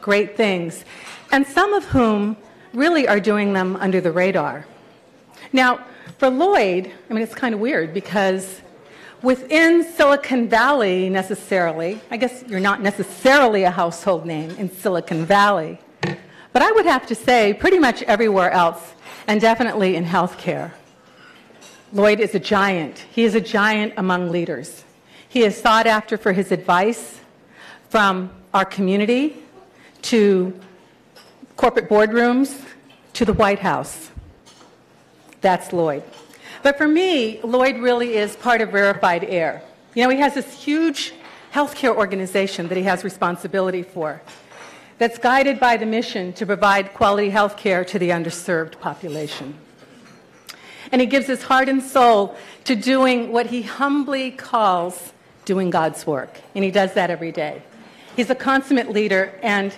great things, and some of whom really are doing them under the radar. Now, for Lloyd, I mean, it's kind of weird because within Silicon Valley necessarily, I guess you're not necessarily a household name in Silicon Valley, but I would have to say pretty much everywhere else, and definitely in healthcare. Lloyd is a giant. He is a giant among leaders. He is sought after for his advice from our community to corporate boardrooms to the White House. That's Lloyd. But for me, Lloyd really is part of Rarefied Air. You know, he has this huge healthcare organization that he has responsibility for that's guided by the mission to provide quality healthcare to the underserved population. And he gives his heart and soul to doing what he humbly calls doing God's work. And he does that every day. He's a consummate leader, and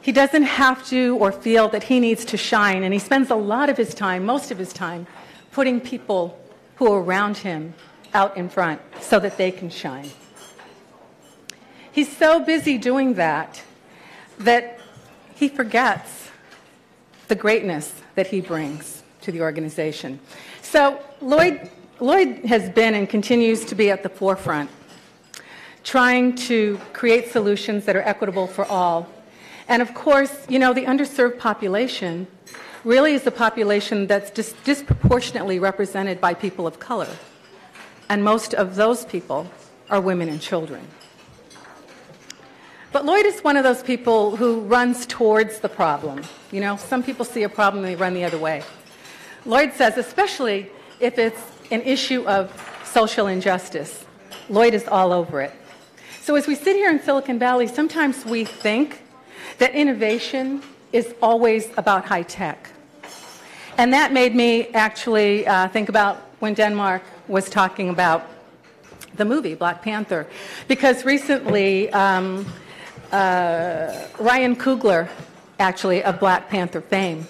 he doesn't have to or feel that he needs to shine. And he spends a lot of his time, most of his time, putting people who are around him out in front so that they can shine. He's so busy doing that that he forgets the greatness that he brings to the organization. So Lloyd has been and continues to be at the forefront, trying to create solutions that are equitable for all. And of course, you know, the underserved population really is a population that's disproportionately represented by people of color. And most of those people are women and children. But Lloyd is one of those people who runs towards the problem. You know, some people see a problem and they run the other way. Lloyd says, especially if it's an issue of social injustice, Lloyd is all over it. So as we sit here in Silicon Valley, sometimes we think that innovation is always about high tech. And that made me actually think about when Denmark was talking about the movie Black Panther. Because recently, Ryan Coogler, actually of Black Panther fame,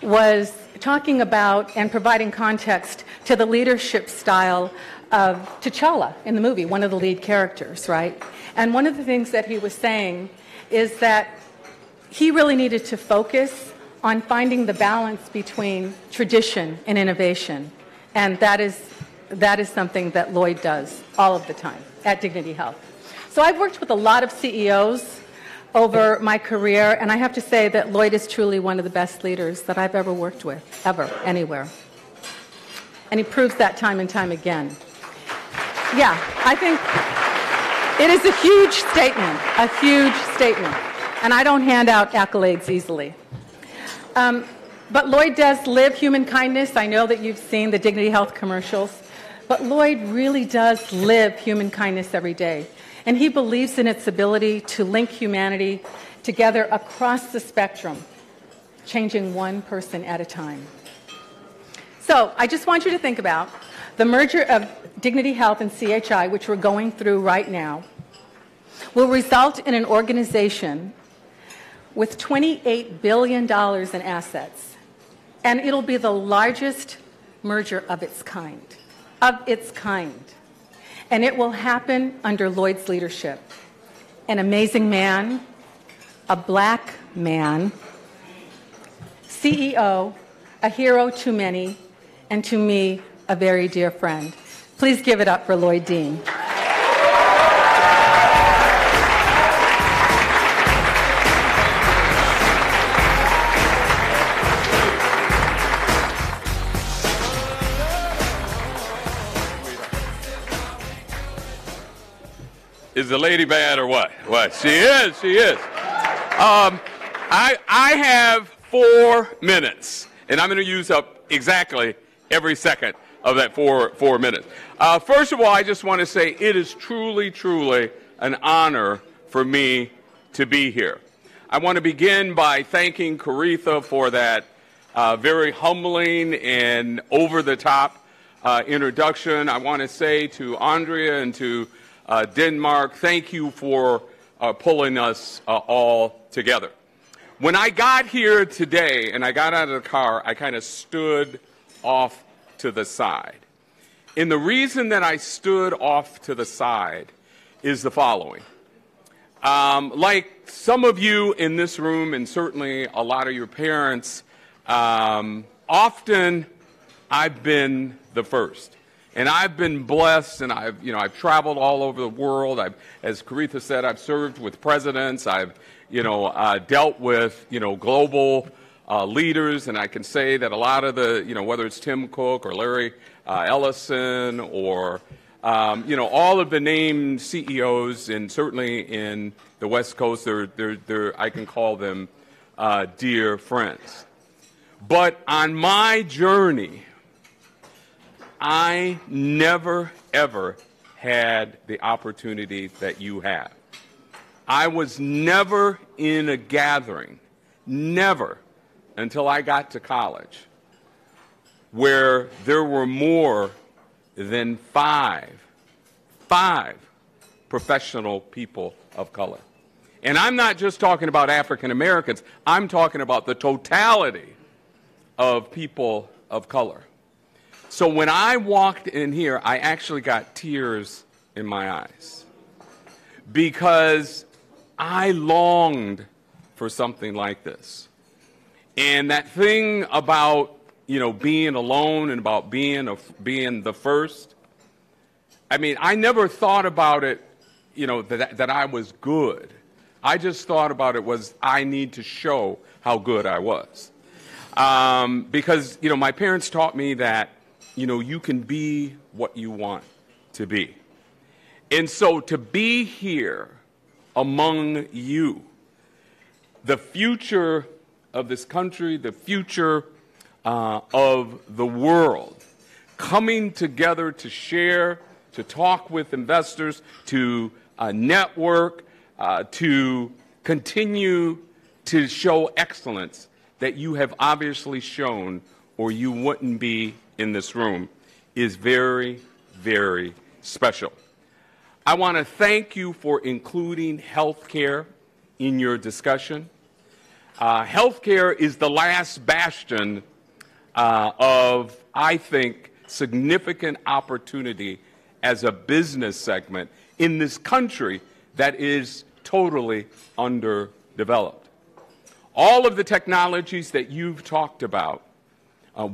was talking about and providing context to the leadership style of T'Challa in the movie, one of the lead characters, right? And one of the things that he was saying is that he really needed to focus on finding the balance between tradition and innovation. And that is something that Lloyd does all of the time at Dignity Health. So I've worked with a lot of CEOs over my career, and I have to say that Lloyd is truly one of the best leaders that I've ever worked with, ever, anywhere. And he proves that time and time again. Yeah, I think it is a huge statement, a huge statement. And I don't hand out accolades easily. But Lloyd does live human kindness. I know that you've seen the Dignity Health commercials. But Lloyd really does live human kindness every day. And he believes in its ability to link humanity together across the spectrum, changing one person at a time. So I just want you to think about the merger of Dignity Health and CHI, which we're going through right now, will result in an organization with $28 billion in assets. And it'll be the largest merger of its kind. And it will happen under Lloyd's leadership. An amazing man, a black man, CEO, a hero to many, and to me, a very dear friend. Please give it up for Lloyd Dean. Is the lady bad or what? What? She is. She is. I have 4 minutes, and I'm going to use up exactly every second of that four minutes. First of all, I just want to say it is truly, truly an honor for me to be here. I want to begin by thanking Coretha for that very humbling and over-the-top introduction. I want to say to Andrea and to Denmark, thank you for pulling us all together. When I got here today and I got out of the car, I kind of stood off to the side. And the reason that I stood off to the side is the following. Like some of you in this room, and certainly a lot of your parents, often I've been the first. And I've been blessed, and I've traveled all over the world. As Caritha said, I've served with presidents. I've dealt with global leaders, and I can say that a lot of the whether it's Tim Cook or Larry Ellison or all of the named CEOs, and certainly in the West Coast, I can call them dear friends. But on my journey, I never, ever had the opportunity that you have. I was never in a gathering, never, until I got to college, where there were more than five professional people of color. And I'm not just talking about African Americans, I'm talking about the totality of people of color. So when I walked in here, I actually got tears in my eyes because I longed for something like this. And that thing about, being alone and about being the first, I mean, I never thought about it, that I was good. I just thought about it was I need to show how good I was. Because, my parents taught me that you can be what you want to be. And so to be here among you, the future of this country, the future of the world, coming together to share, to talk with investors, to network, to continue to show excellence that you have obviously shown, or you wouldn't be in this room, is very, very special. I want to thank you for including healthcare in your discussion. Healthcare is the last bastion of, I think, significant opportunity as a business segment in this country that is totally underdeveloped. All of the technologies that you've talked about,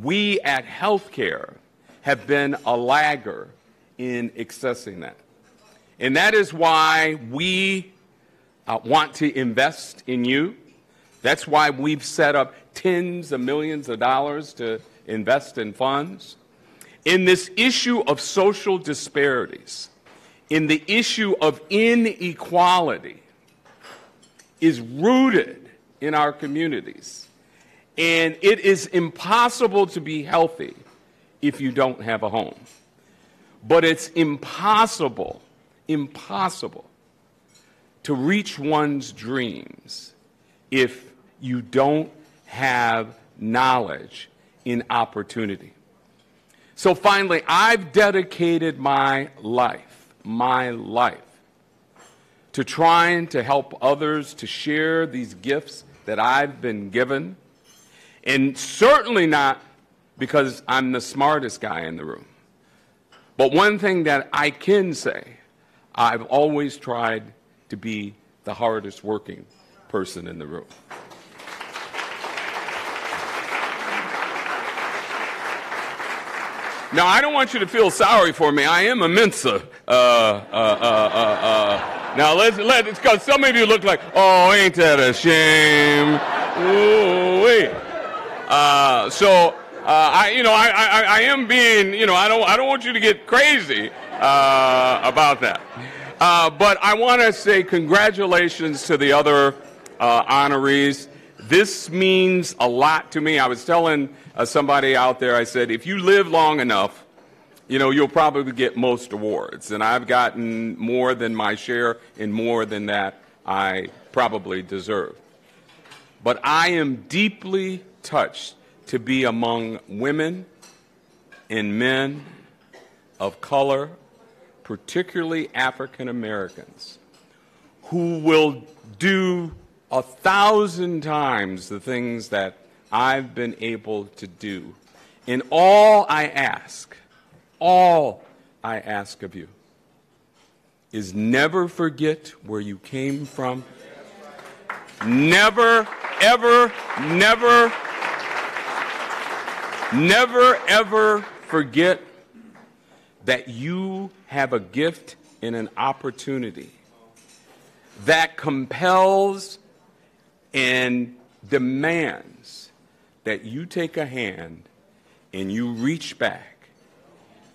we at healthcare have been a lagger in accessing that. And that is why we want to invest in you. That's why we've set up tens of millions of dollars to invest in funds. In this issue of social disparities, in the issue of inequality, is rooted in our communities. And it is impossible to be healthy if you don't have a home. But it's impossible to reach one's dreams if you don't have knowledge in opportunity. So finally, I've dedicated my life to trying to help others to share these gifts that I've been given. And certainly not because I'm the smartest guy in the room. But one thing that I can say, I've always tried to be the hardest working person in the room. Now, I don't want you to feel sorry for me. I am a Mensa. Now, let's, because some of you look like, oh, ain't that a shame? Ooh, wait. I am being, I don't want you to get crazy about that. But I want to say congratulations to the other honorees. This means a lot to me. I was telling somebody out there, I said, if you live long enough, you'll probably get most awards. And I've gotten more than my share and more than that I probably deserve. But I am deeply touched to be among women and men of color, particularly African Americans, who will do 1,000 times the things that I've been able to do. And all I ask of you is never forget where you came from. Never, ever, never, never, ever forget that you have a gift and an opportunity that compels and demands that you take a hand and you reach back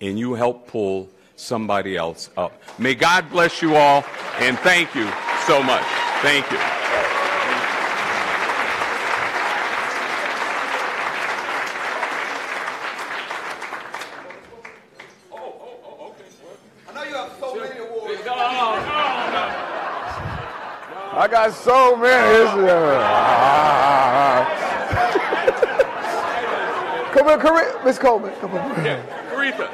and you help pull somebody else up. May God bless you all, and thank you so much. Thank you. I got so many. Come here, Miss Coleman. Come on. Yeah, Aretha.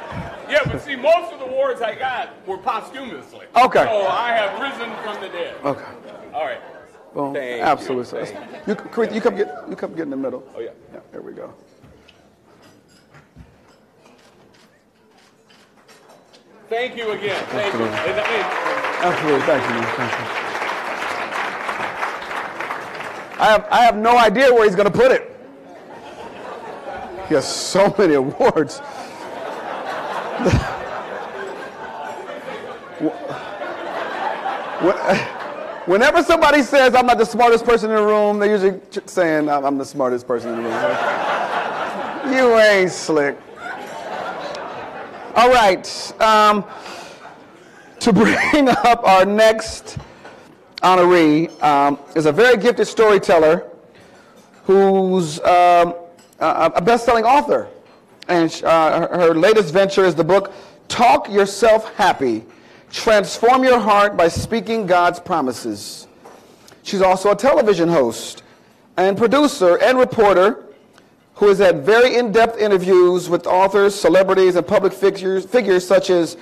Yeah, but see, most of the awards I got were posthumously. Okay. So I have risen from the dead. Okay. All right. Well, Thank absolutely. you. You come get in the middle. Oh yeah. Yeah. There we go. Thank you again. Thank you. Absolutely. Thank you. Thank you. I have no idea where he's going to put it. He has so many awards. Whenever somebody says I'm not the smartest person in the room, they're usually saying I'm the smartest person in the room. You ain't slick. All right. To bring up our next honoree is a very gifted storyteller who's a best-selling author. And her latest venture is the book, Talk Yourself Happy, Transform Your Heart by Speaking God's Promises. She's also a television host and producer and reporter who has had very in-depth interviews with authors, celebrities, and public figures such as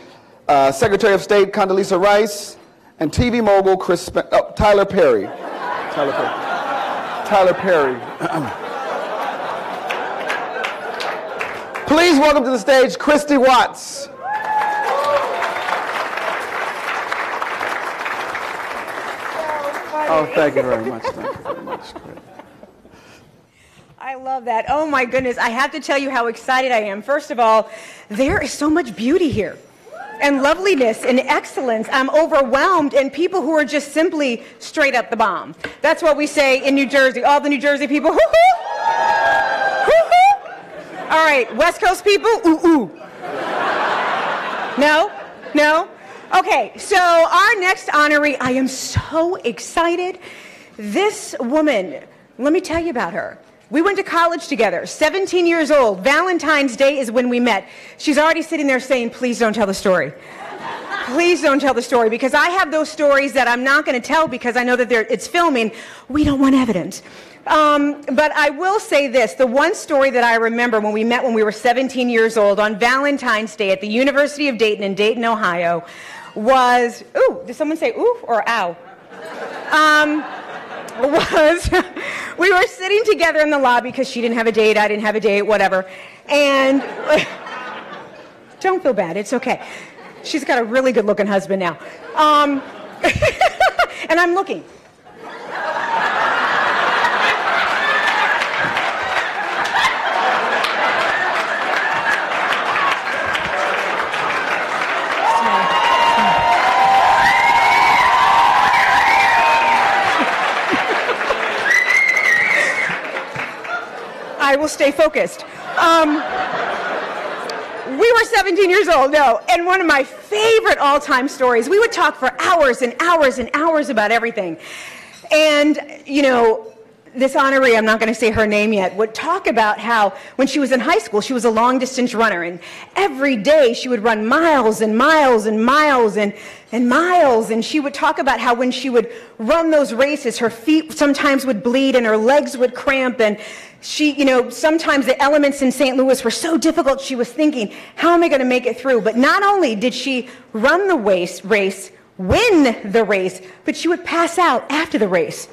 Secretary of State Condoleezza Rice and TV mogul Tyler Perry. Tyler Perry. Please welcome to the stage Christy Watts. Oh, thank you very much. Thank you very much. I love that. Oh my goodness. I have to tell you how excited I am. First of all, there is so much beauty here and loveliness and excellence. I'm overwhelmed, and people who are just simply straight up the bomb. That's what we say in New Jersey. All the New Jersey people, hoo-hoo! Hoo-hoo! All right, West Coast people, ooh-ooh. No? No? Okay, so our next honoree, I am so excited. This woman, let me tell you about her. We went to college together, 17 years old. Valentine's Day is when we met. She's already sitting there saying, please don't tell the story. Please don't tell the story, because I have those stories that I'm not going to tell because I know that it's filming. We don't want evidence. But I will say this. The one story that I remember when we met when we were 17 years old on Valentine's Day at the University of Dayton in Dayton, Ohio, was, ooh, did someone say ooh or ow? We were sitting together in the lobby because she didn't have a date, I didn't have a date, whatever. And don't feel bad, it's okay. She's got a really good looking husband now. And I'm looking. I will stay focused. We were 17 years old, no, and one of my favorite all-time stories, we would talk for hours and hours and hours about everything. And, you know, this honoree, I'm not going to say her name yet, would talk about how when she was in high school, she was a long-distance runner, and every day she would run miles and miles and miles and miles, and she would talk about how when she would run those races, her feet sometimes would bleed and her legs would cramp, and she, you know, sometimes the elements in St. Louis were so difficult, she was thinking, how am I going to make it through? But not only did she run the race, win the race, but she would pass out after the race.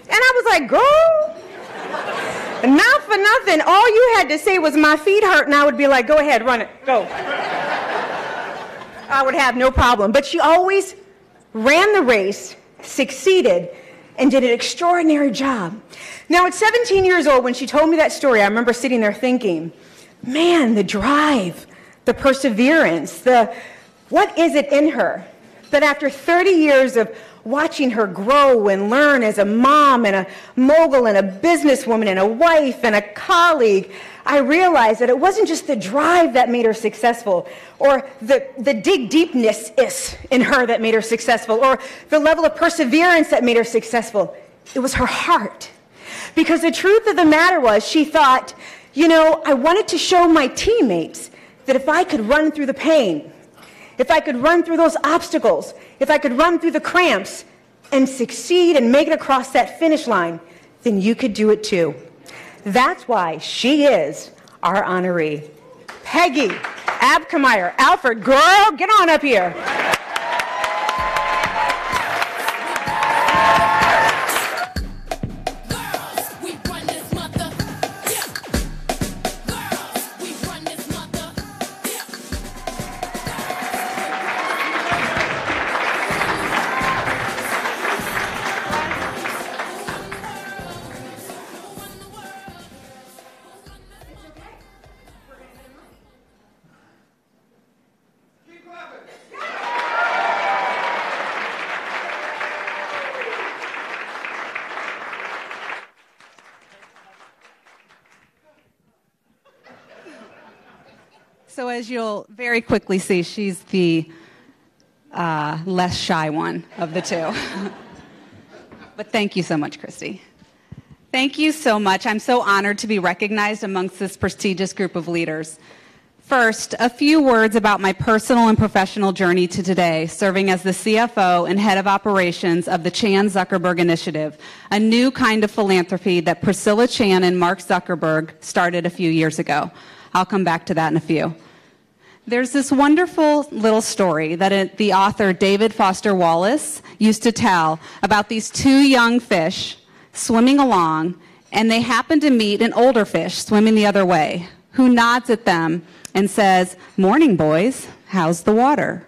And I was like, girl, not for nothing. All you had to say was my feet hurt, and I would be like, go ahead, run it, go. I would have no problem. But she always ran the race, succeeded, and did an extraordinary job. Now, at 17 years old, when she told me that story, I remember sitting there thinking, man, the drive, the perseverance, what is it in her? But after 30 years of watching her grow and learn as a mom and a mogul and a businesswoman and a wife and a colleague, I realized that it wasn't just the drive that made her successful, or the dig deepness in her that made her successful, or the level of perseverance that made her successful. It was her heart. Because the truth of the matter was, she thought, I wanted to show my teammates that if I could run through the pain, if I could run through those obstacles, if I could run through the cramps and succeed and make it across that finish line, then you could do it too. That's why she is our honoree. Peggy Alford, girl, get on up here. So as you'll very quickly see, she's the less shy one of the two. But thank you so much, Christy. Thank you so much. I'm so honored to be recognized amongst this prestigious group of leaders. First, a few words about my personal and professional journey to today, serving as the CFO and head of operations of the Chan Zuckerberg Initiative, a new kind of philanthropy that Priscilla Chan and Mark Zuckerberg started a few years ago. I'll come back to that in a few. There's this wonderful little story that the author David Foster Wallace used to tell about these two young fish swimming along, and they happen to meet an older fish swimming the other way, who nods at them and says, "Morning, boys, how's the water?"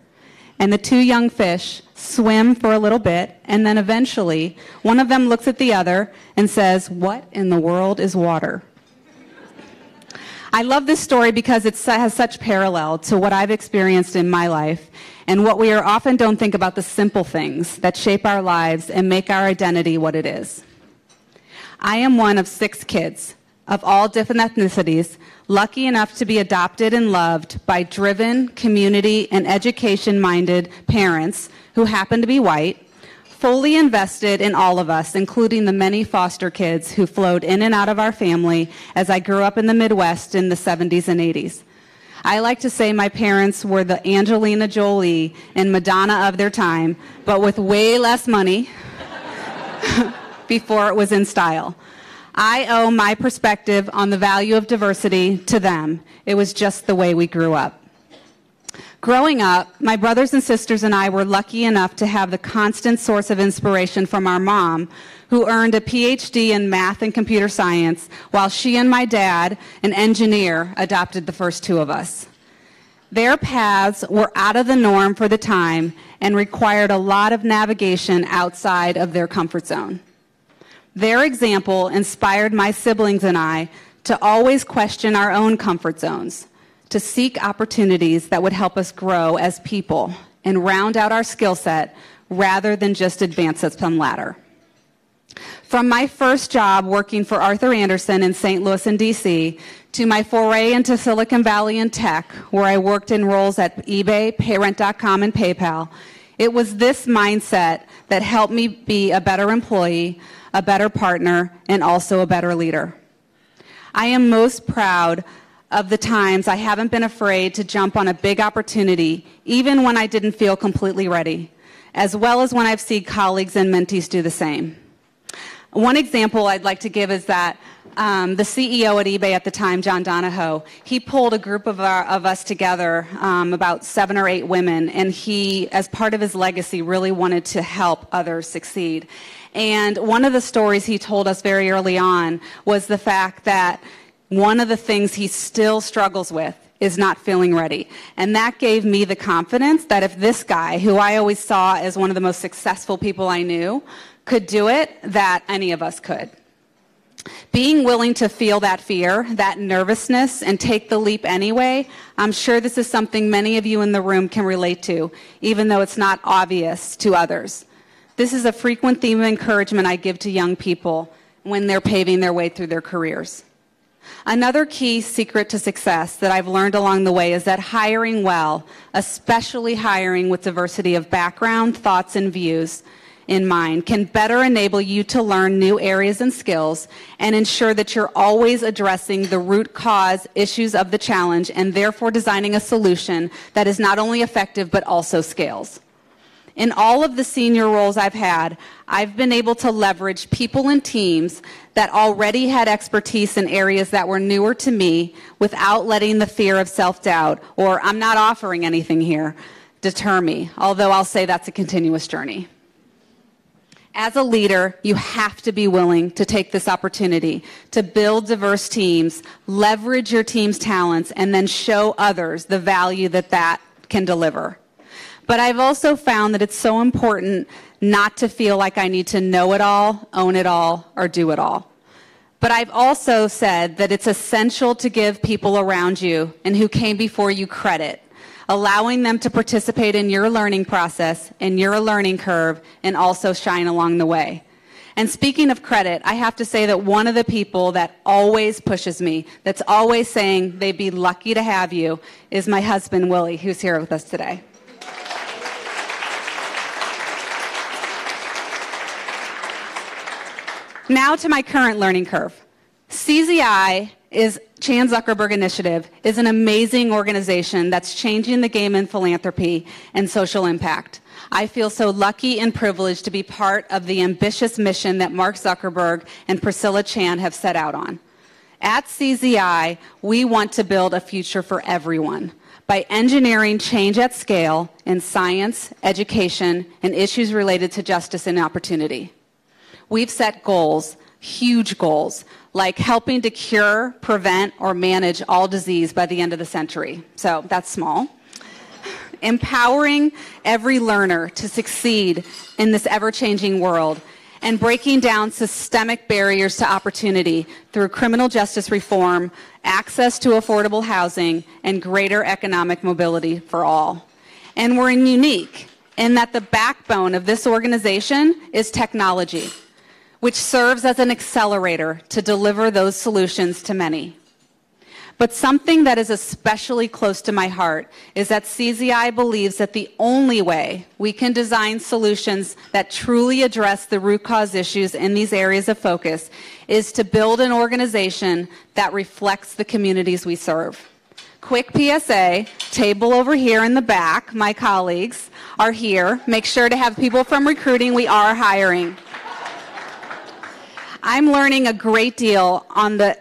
And the two young fish swim for a little bit, and then eventually one of them looks at the other and says, "What in the world is water?" I love this story because it has such parallel to what I've experienced in my life and what we often don't think about, the simple things that shape our lives and make our identity what it is. I am one of 6 kids of all different ethnicities, lucky enough to be adopted and loved by driven, community, and education-minded parents who happen to be white, fully invested in all of us, including the many foster kids who flowed in and out of our family as I grew up in the Midwest in the 70s and 80s. I like to say my parents were the Angelina Jolie and Madonna of their time, but with way less money before it was in style. I owe my perspective on the value of diversity to them. It was just the way we grew up. Growing up, my brothers and sisters and I were lucky enough to have the constant source of inspiration from our mom, who earned a PhD in math and computer science, while she and my dad, an engineer, adopted the first 2 of us. Their paths were out of the norm for the time and required a lot of navigation outside of their comfort zone. Their example inspired my siblings and I to always question our own comfort zones, to seek opportunities that would help us grow as people and round out our skill set rather than just advance us some ladder. From my first job working for Arthur Andersen in St. Louis and DC to my foray into Silicon Valley and tech, where I worked in roles at eBay, Payrent.com, and PayPal, it was this mindset that helped me be a better employee, a better partner, and also a better leader. I am most proud of the times I haven't been afraid to jump on a big opportunity, even when I didn't feel completely ready, as well as when I've seen colleagues and mentees do the same. One example I'd like to give is that the CEO at eBay at the time, John Donahoe, he pulled a group of us together, about 7 or 8 women, and he, as part of his legacy, really wanted to help others succeed. And one of the stories he told us very early on was the fact that one of the things he still struggles with is not feeling ready. And that gave me the confidence that if this guy, who I always saw as one of the most successful people I knew, could do it, that any of us could. Being willing to feel that fear, that nervousness, and take the leap anyway, I'm sure this is something many of you in the room can relate to, even though it's not obvious to others. This is a frequent theme of encouragement I give to young people when they're paving their way through their careers. Another key secret to success that I've learned along the way is that hiring well, especially hiring with diversity of background, thoughts, and views in mind, can better enable you to learn new areas and skills and ensure that you're always addressing the root cause issues of the challenge and therefore designing a solution that is not only effective but also scales. In all of the senior roles I've had, I've been able to leverage people and teams that already had expertise in areas that were newer to me without letting the fear of self-doubt or I'm not offering anything here deter me, although I'll say that's a continuous journey. As a leader, you have to be willing to take this opportunity to build diverse teams, leverage your team's talents, and then show others the value that that can deliver. But I've also found that it's so important not to feel like I need to know it all, own it all, or do it all. But I've also said that it's essential to give people around you and who came before you credit, allowing them to participate in your learning process, in your learning curve, and also shine along the way. And speaking of credit, I have to say that one of the people that always pushes me, that's always saying they'd be lucky to have you, is my husband, Willie, who's here with us today. Now to my current learning curve. CZI is Chan Zuckerberg Initiative is an amazing organization that's changing the game in philanthropy and social impact. I feel so lucky and privileged to be part of the ambitious mission that Mark Zuckerberg and Priscilla Chan have set out on. At CZI, we want to build a future for everyone by engineering change at scale in science, education, and issues related to justice and opportunity. We've set goals, huge goals, like helping to cure, prevent, or manage all disease by the end of the century. So that's small. Empowering every learner to succeed in this ever-changing world and breaking down systemic barriers to opportunity through criminal justice reform, access to affordable housing, and greater economic mobility for all. And we're unique in that the backbone of this organization is technology, which serves as an accelerator to deliver those solutions to many. But something that is especially close to my heart is that CZI believes that the only way we can design solutions that truly address the root cause issues in these areas of focus is to build an organization that reflects the communities we serve. Quick PSA, table over here in the back, my colleagues are here. Make sure to have people from recruiting. We are hiring. I'm learning a great deal on the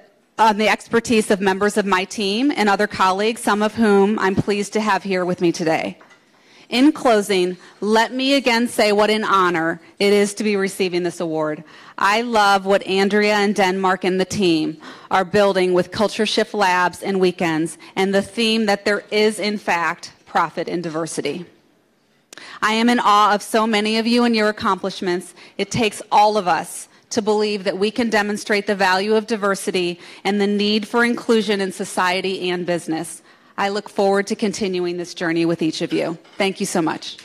expertise of members of my team and other colleagues, some of whom I'm pleased to have here with me today. In closing, let me again say what an honor it is to be receiving this award. I love what Andrea and Denmark and the team are building with Culture Shift Labs and weekends, and the theme that there is, in fact, profit in diversity. I am in awe of so many of you and your accomplishments. It takes all of us to believe that we can demonstrate the value of diversity and the need for inclusion in society and business. I look forward to continuing this journey with each of you. Thank you so much.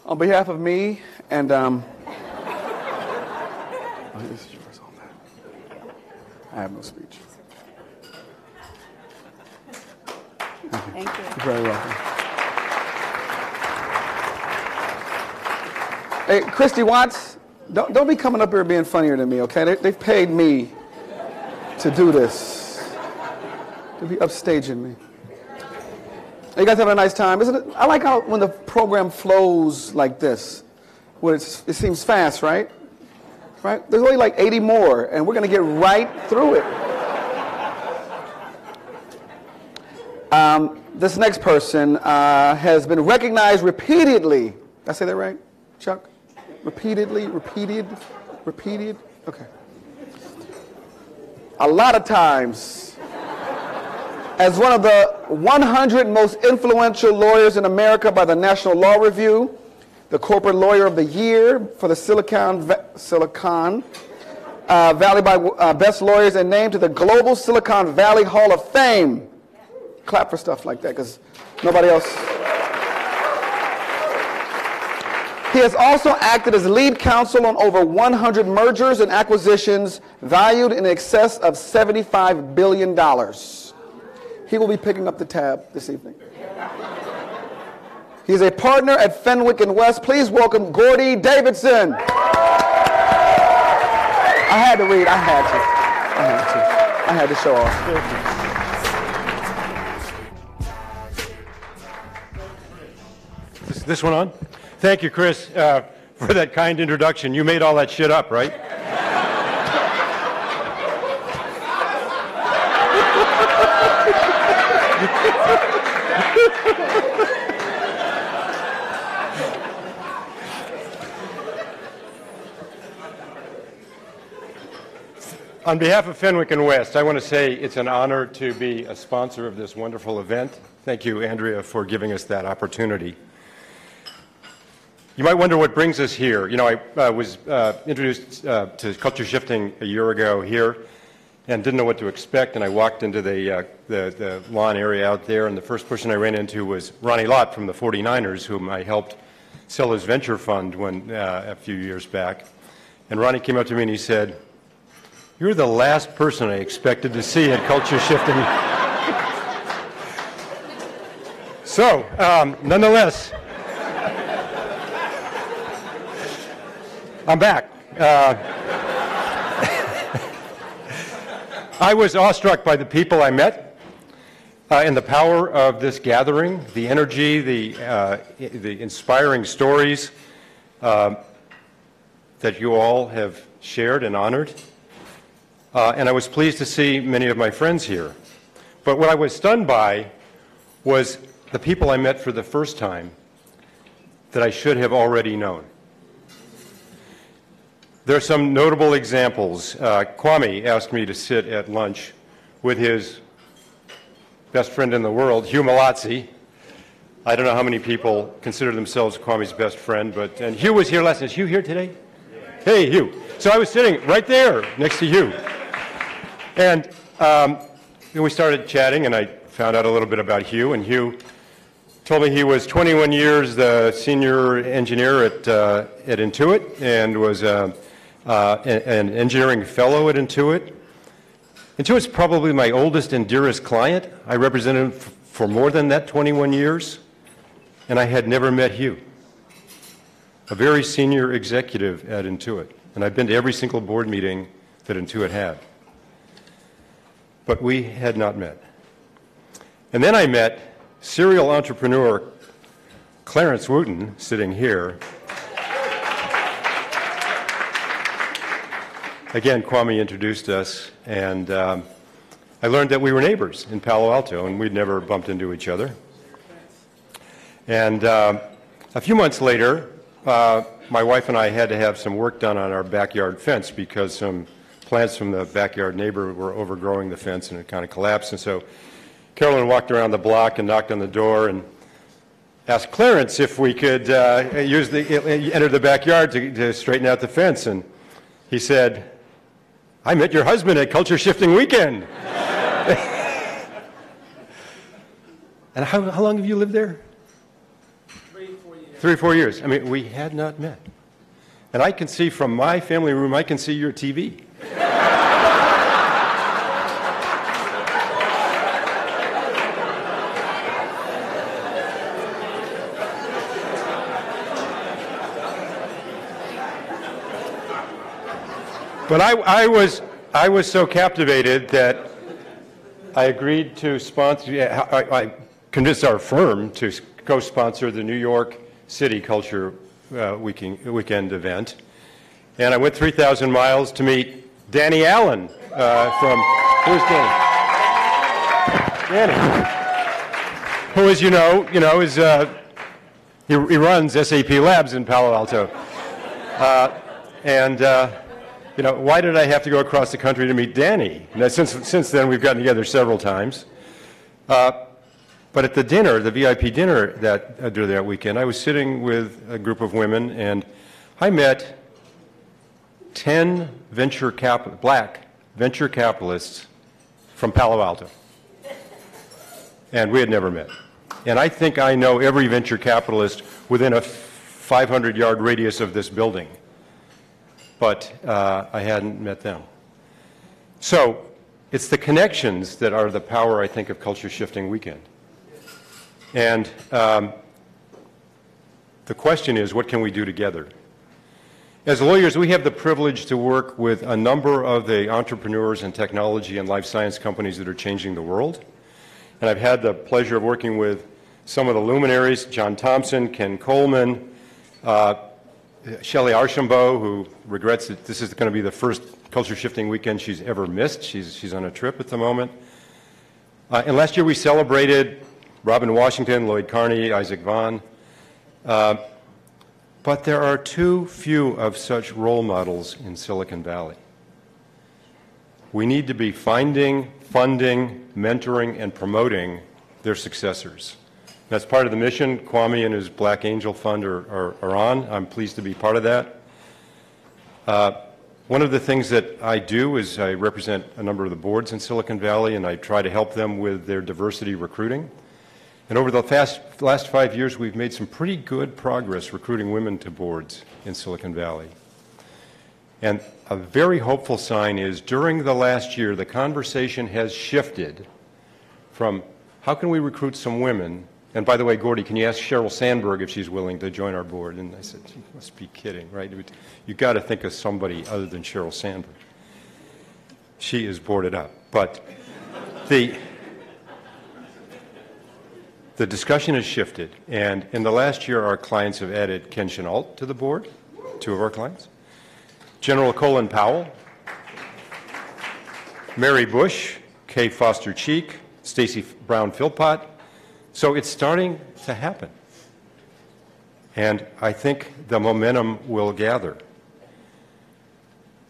On behalf of me and this is yours on that. I have no speech. Thank you. You're very welcome. Hey, Christy Watts, don't be coming up here being funnier than me, okay? They've paid me to do this. To be upstaging me. You guys having a nice time, isn't it? I like how when the program flows like this, where it seems fast, right? Right? There's only like 80 more, and we're going to get right through it. This next person has been recognized repeatedly. Did I say that right, Chuck? Repeated? Okay. A lot of times, as one of the 100 most influential lawyers in America by the National Law Review, the Corporate Lawyer of the Year for the Silicon Valley by Best Lawyers, and named to the Global Silicon Valley Hall of Fame. Clap for stuff like that, because nobody else. He has also acted as lead counsel on over 100 mergers and acquisitions valued in excess of $75 billion. He will be picking up the tab this evening. He's a partner at Fenwick & West. Please welcome Gordy Davidson. I had to read. I had to show off. This one on? Thank you, Chris, for that kind introduction. You made all that shit up, right? On behalf of Fenwick & West, I want to say it's an honor to be a sponsor of this wonderful event. Thank you, Andrea, for giving us that opportunity. You might wonder what brings us here. You know, I was introduced to culture shifting a year ago here and didn't know what to expect, and I walked into the lawn area out there, and the first person I ran into was Ronnie Lott from the 49ers, whom I helped sell his venture fund a few years back. And Ronnie came up to me and he said, "You're the last person I expected to see at culture shifting." So, nonetheless, I'm back. I was awestruck by the people I met and the power of this gathering, the energy, the inspiring stories that you all have shared and honored. And I was pleased to see many of my friends here. But what I was stunned by was the people I met for the first time that I should have already known. There are some notable examples. Kwame asked me to sit at lunch with his best friend in the world, Hugh Malazzi. I don't know how many people consider themselves Kwame's best friend, and Hugh was here last night. Is Hugh here today? Hey, Hugh. So I was sitting right there next to Hugh. And we started chatting, and I found out a little bit about Hugh, and Hugh told me he was 21 years the senior engineer at Intuit and was an engineering fellow at Intuit. Intuit's probably my oldest and dearest client. I represented him for more than that 21 years, and I had never met Hugh, a very senior executive at Intuit. And I've been to every single board meeting that Intuit had. But we had not met. And then I met serial entrepreneur Clarence Wooten, sitting here. Again, Kwame introduced us, and I learned that we were neighbors in Palo Alto, and we'd never bumped into each other. And a few months later, my wife and I had to have some work done on our backyard fence because some plants from the backyard neighbor were overgrowing the fence, and it kind of collapsed. And so Carolyn walked around the block and knocked on the door and asked Clarence if we could enter the backyard to straighten out the fence. And he said, "I met your husband at Culture Shifting Weekend." And how long have you lived there? 3 or 4 years. 3 or 4 years. I mean, we had not met. And I can see from my family room, I can see your TV. But I was so captivated that I agreed to sponsor. I convinced our firm to co-sponsor the New York City Culture Weekend event, and I went 3,000 miles to meet Danny Allen from. Where's Danny? Danny. who, as you know, is he runs SAP Labs in Palo Alto. Why did I have to go across the country to meet Danny? Now, since then, we've gotten together several times. But at the dinner, the VIP dinner that weekend, I was sitting with a group of women, and I met 10 black venture capitalists from Palo Alto. And we had never met. And I think I know every venture capitalist within a 500-yard radius of this building. But I hadn't met them. So it's the connections that are the power, I think, of Culture Shifting Weekend. And the question is, what can we do together? As lawyers, we have the privilege to work with a number of the entrepreneurs and technology and life science companies that are changing the world. And I've had the pleasure of working with some of the luminaries, John Thompson, Ken Coleman, Shelley Archambault, who regrets that this is going to be the first Culture Shifting Weekend she's ever missed. She's on a trip at the moment. And last year we celebrated Robin Washington, Lloyd Carney, Isaac Vaughan. But there are too few of such role models in Silicon Valley. We need to be finding, funding, mentoring, and promoting their successors. That's part of the mission Kwame and his Black Angel Fund are on. I'm pleased to be part of that. One of the things that I do is I represent a number of the boards in Silicon Valley, and I try to help them with their diversity recruiting. And over the last 5 years, we've made some pretty good progress recruiting women to boards in Silicon Valley. And a very hopeful sign is during the last year, the conversation has shifted from how can we recruit some women. And by the way, Gordy, can you ask Sheryl Sandberg if she's willing to join our board? And I said, you must be kidding, right? You've got to think of somebody other than Sheryl Sandberg. She is boarded up. But the discussion has shifted. And in the last year, our clients have added Ken Chenault to the board, 2 of our clients. General Colin Powell, Mary Bush, Kay Foster Cheek, Stacey Brown Philpott. So it's starting to happen. And I think the momentum will gather.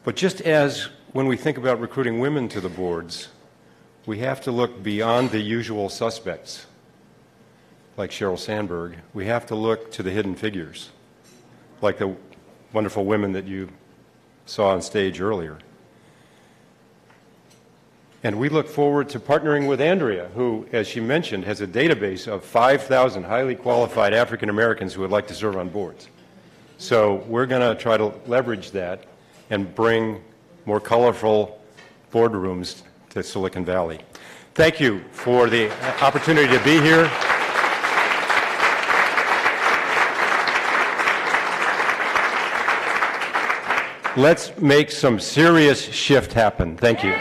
But just as when we think about recruiting women to the boards, we have to look beyond the usual suspects, like Sheryl Sandberg. We have to look to the hidden figures, like the wonderful women that you saw on stage earlier. And we look forward to partnering with Andrea, who, as she mentioned, has a database of 5,000 highly qualified African Americans who would like to serve on boards. So we're going to try to leverage that and bring more colorful boardrooms to Silicon Valley. Thank you for the opportunity to be here. Let's make some serious shift happen. Thank you.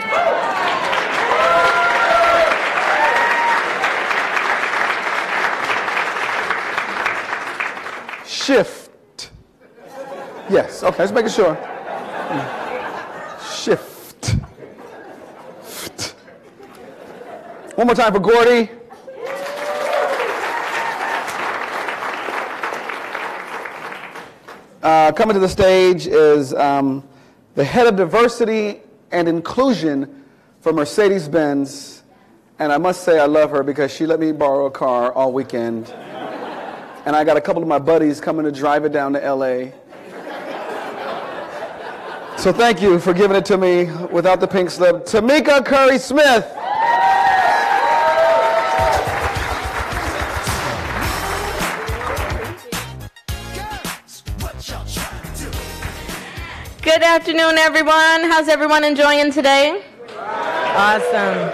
Shift. Yes, okay, just making sure. Shift. One more time for Gordy. Coming to the stage is the head of diversity and inclusion for Mercedes-Benz. And I must say I love her because she let me borrow a car all weekend. And I got a couple of my buddies coming to drive it down to LA. So thank you for giving it to me without the pink slip. Tamika Curry-Smith. Good afternoon, everyone. How's everyone enjoying today? Awesome.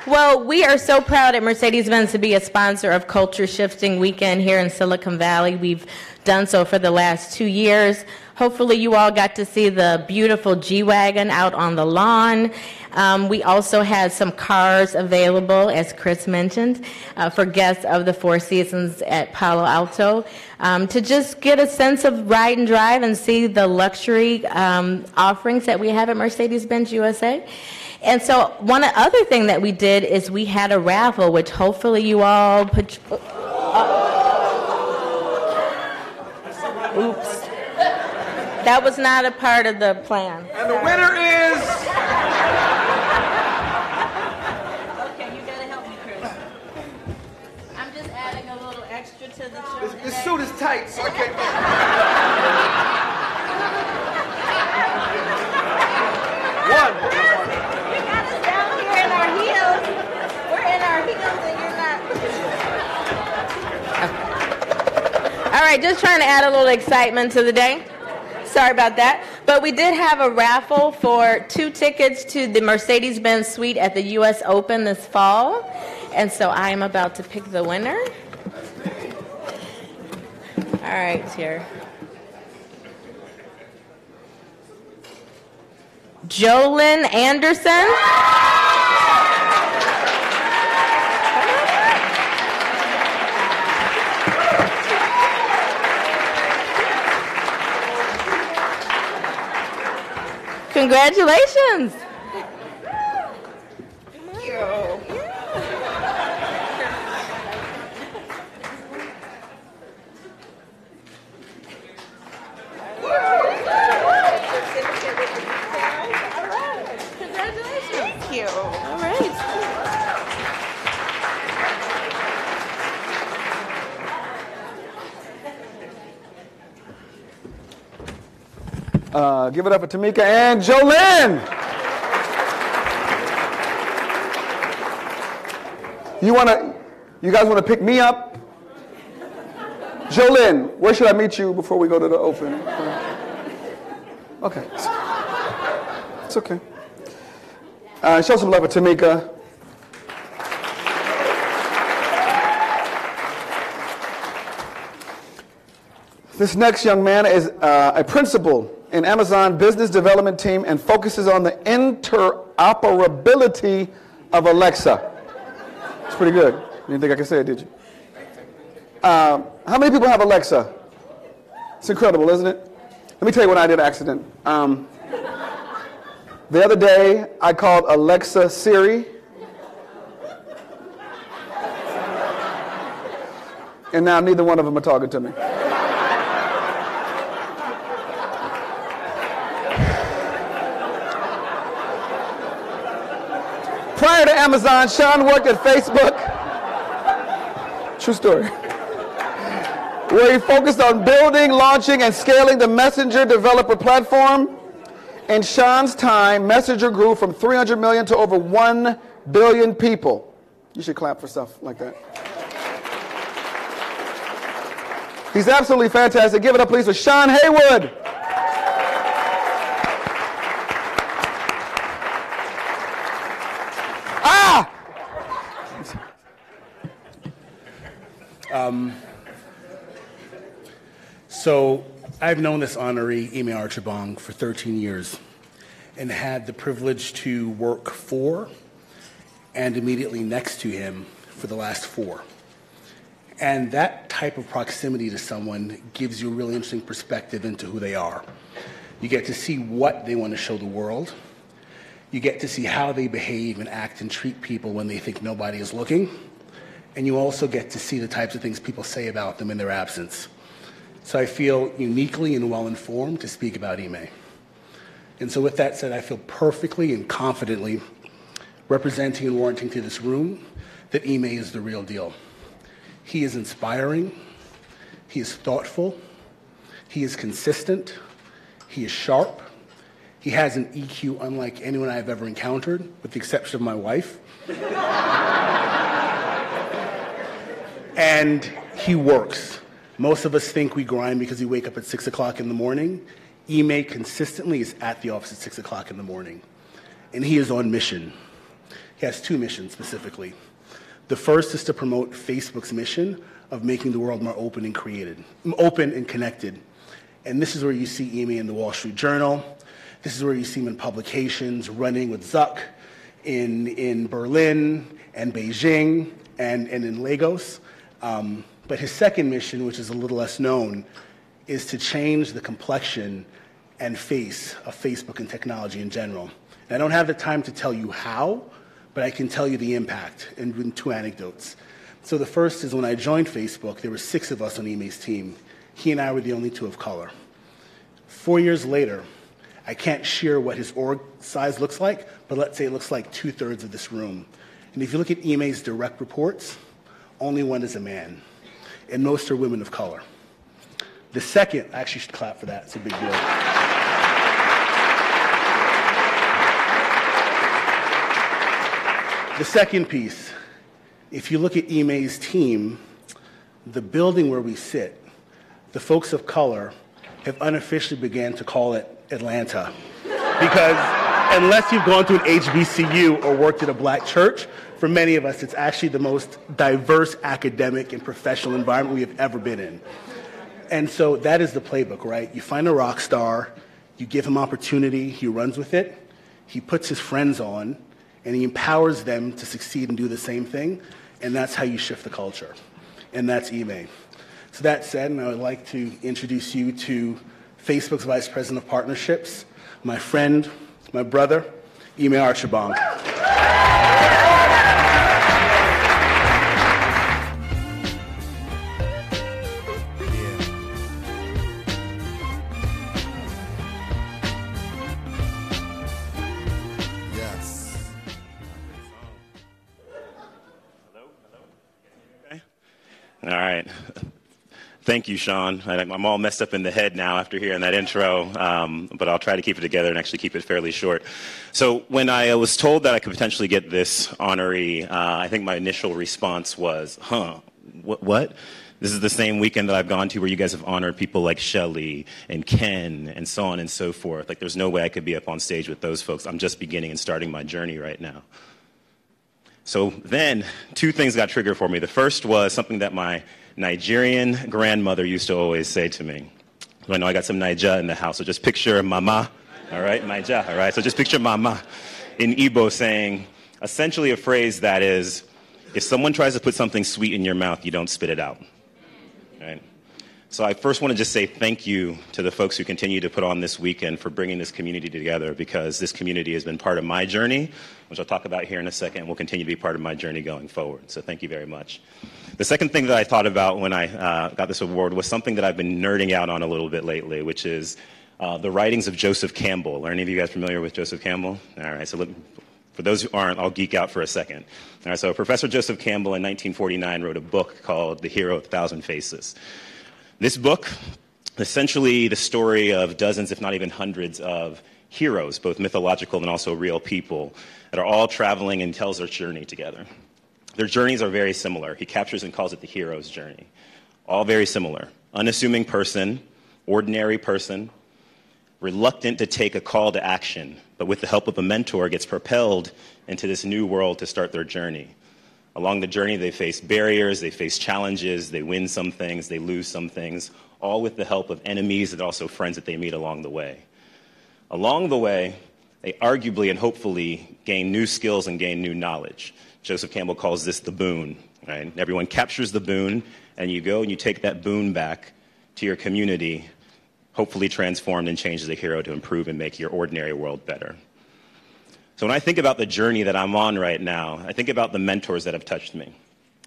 Well, we are so proud at Mercedes-Benz to be a sponsor of Culture Shifting Weekend here in Silicon Valley. We've done so for the last 2 years, Hopefully you all got to see the beautiful G-Wagon out on the lawn. We also had some cars available, as Chris mentioned, for guests of the Four Seasons at Palo Alto, to just get a sense of ride and drive and see the luxury offerings that we have at Mercedes-Benz USA. And so one other thing that we did is we had a raffle, which hopefully you all put... Oops. That was not a part of the plan. And the winner is... Okay, you gotta help me, Chris. I'm just adding a little extra to the show. This suit is tight, so I can't... One. You got us down here in our heels. We're in our heels and you're not. Okay. All right, just trying to add a little excitement to the day. Sorry about that. But we did have a raffle for 2 tickets to the Mercedes-Benz Suite at the U.S. Open this fall. And so I am about to pick the winner. All right, here. Jolyn Anderson. Congratulations. Thank you. Thank you. All right. Give it up for Tamika and Jolyn. You guys want to pick me up? Jolyn, where should I meet you before we go to the Open? Okay. It's okay. Show some love for Tamika. This next young man is a principal in Amazon business development team and focuses on the interoperability of Alexa. It's pretty good. You didn't think I could say it, did you? How many people have Alexa? It's incredible, isn't it? Let me tell you when I did an accident. The other day, I called Alexa Siri. And now neither one of them are talking to me. Prior to Amazon, Sean worked at Facebook. True story. Where he focused on building, launching, and scaling the Messenger developer platform. In Sean's time, Messenger grew from 300 million to over 1 billion people. You should clap for stuff like that. He's absolutely fantastic. Give it up, please, for Sean Haywood. So I've known this honoree, Emeel Shabana, for 13 years and had the privilege to work for and immediately next to him for the last 4. And that type of proximity to someone gives you a really interesting perspective into who they are. You get to see what they want to show the world. You get to see how they behave and act and treat people when they think nobody is looking. And you also get to see the types of things people say about them in their absence. So I feel uniquely and well-informed to speak about Emeel. And so with that said, I feel perfectly and confidently representing and warranting to this room that Emeel is the real deal. He is inspiring, he is thoughtful, he is consistent, he is sharp, he has an EQ unlike anyone I've ever encountered, with the exception of my wife. And he works. Most of us think we grind because we wake up at 6 o'clock in the morning. Emeel consistently is at the office at 6 o'clock in the morning. And he is on mission. He has 2 missions specifically. The first is to promote Facebook's mission of making the world more open and connected. And this is where you see Emeel in the Wall Street Journal. This is where you see him in publications, running with Zuck in Berlin and Beijing and in Lagos. But his second mission, which is a little less known, is to change the complexion and face of Facebook and technology in general. And I don't have the time to tell you how, but I can tell you the impact in 2 anecdotes. So the first is when I joined Facebook, there were 6 of us on Emeel's team. He and I were the only 2 of color. 4 years later, I can't share what his org size looks like, but let's say it looks like 2/3 of this room. And if you look at Emeel's direct reports, only 1 is a man, and most are women of color. The second, I actually should clap for that, it's a big deal. The second piece, if you look at Emeel's team, the building where we sit, the folks of color have unofficially began to call it Atlanta. Because unless you've gone to an HBCU or worked at a black church, for many of us, it's actually the most diverse academic and professional environment we have ever been in. And so that is the playbook, right? You find a rock star, you give him opportunity, he runs with it, he puts his friends on, and he empowers them to succeed and do the same thing, and that's how you shift the culture. And that's Emeel. So that said, and I would like to introduce you to Facebook's Vice President of Partnerships, my friend, my brother, Emeel Shabana. All right. Thank you, Sean. I'm all messed up in the head now after hearing that intro, but I'll try to keep it together and actually keep it fairly short. So when I was told that I could potentially get this honoree, I think my initial response was, what? This is the same weekend that I've gone to where you guys have honored people like Shelley and Ken and so on and so forth. Like, there's no way I could be up on stage with those folks. I'm just beginning and starting my journey right now. So then 2 things got triggered for me. The first was something that my Nigerian grandmother used to always say to me. I know I got some Naija in the house, so just picture mama, all right, Naija, all right? So just picture mama in Igbo saying essentially a phrase that is, if someone tries to put something sweet in your mouth, you don't spit it out, right? So I first want to just say thank you to the folks who continue to put on this weekend for bringing this community together, because this community has been part of my journey, which I'll talk about here in a second, and will continue to be part of my journey going forward. So thank you very much. The second thing that I thought about when I got this award was something that I've been nerding out on a little bit lately, which is the writings of Joseph Campbell. Are any of you guys familiar with Joseph Campbell? All right, so for those who aren't, I'll geek out for a second. All right, so Professor Joseph Campbell in 1949 wrote a book called The Hero of a Thousand Faces. This book, essentially the story of dozens, if not even hundreds, of heroes, both mythological and also real people, that are all traveling and tells their journey together. Their journeys are very similar. He captures and calls it the hero's journey. All very similar. Unassuming person, ordinary person, reluctant to take a call to action, but with the help of a mentor gets propelled into this new world to start their journey. Along the journey, they face barriers, they face challenges, they win some things, they lose some things, all with the help of enemies and also friends that they meet along the way. Along the way, they arguably and hopefully gain new skills and gain new knowledge. Joseph Campbell calls this the boon, right? Everyone captures the boon, and you go and you take that boon back to your community, hopefully transformed and changed as a hero to improve and make your ordinary world better. So when I think about the journey that I'm on right now, I think about the mentors that have touched me.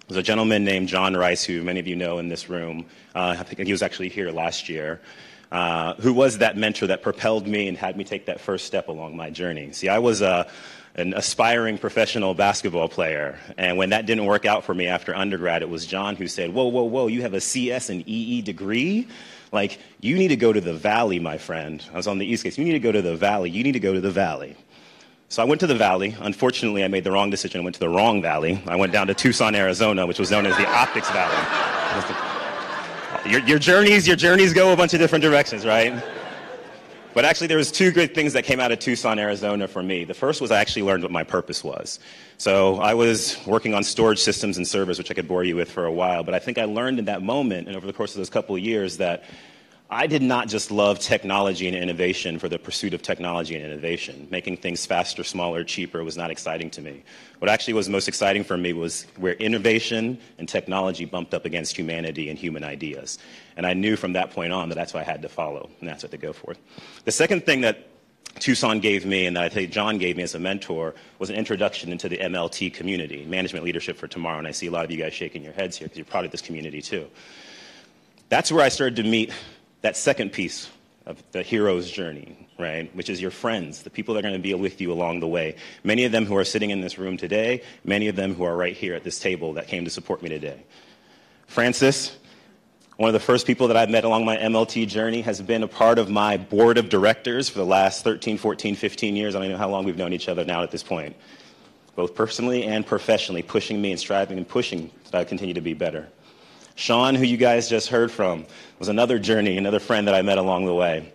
There's a gentleman named John Rice, who many of you know in this room. I think he was actually here last year, who was that mentor that propelled me and had me take that first step along my journey. See, I was an aspiring professional basketball player, and when that didn't work out for me after undergrad, it was John who said, whoa, you have a CS and EE degree? Like, you need to go to the Valley, my friend. I was on the East Coast. You need to go to the Valley. You need to go to the Valley. So I went to the Valley. Unfortunately, I made the wrong decision. I went to the wrong Valley. I went down to Tucson, Arizona, which was known as the Optics Valley. Your journeys go a bunch of different directions, right? But actually, there was 2 great things that came out of Tucson, Arizona for me. The first was I actually learned what my purpose was. So I was working on storage systems and servers, which I could bore you with for a while. But I think I learned in that moment and over the course of those couple of years that I did not just love technology and innovation for the pursuit of technology and innovation. Making things faster, smaller, cheaper was not exciting to me. What actually was most exciting for me was where innovation and technology bumped up against humanity and human ideas. And I knew from that point on that that's what I had to follow, and that's what to go for. The second thing that Tucson gave me, and that I think John gave me as a mentor, was an introduction into the MLT community, Management Leadership for Tomorrow. And I see a lot of you guys shaking your heads here because you're part of this community too. That's where I started to meet that second piece of the hero's journey, right, which is your friends, the people that are going to be with you along the way. Many of them who are sitting in this room today, many of them who are right here at this table that came to support me today. Francis, one of the first people that I've met along my MLT journey, has been a part of my board of directors for the last 13, 14, 15 years. I don't even know how long we've known each other now at this point, both personally and professionally, pushing me and striving and pushing so that I continue to be better. Sean, who you guys just heard from, was another journey, another friend that I met along the way.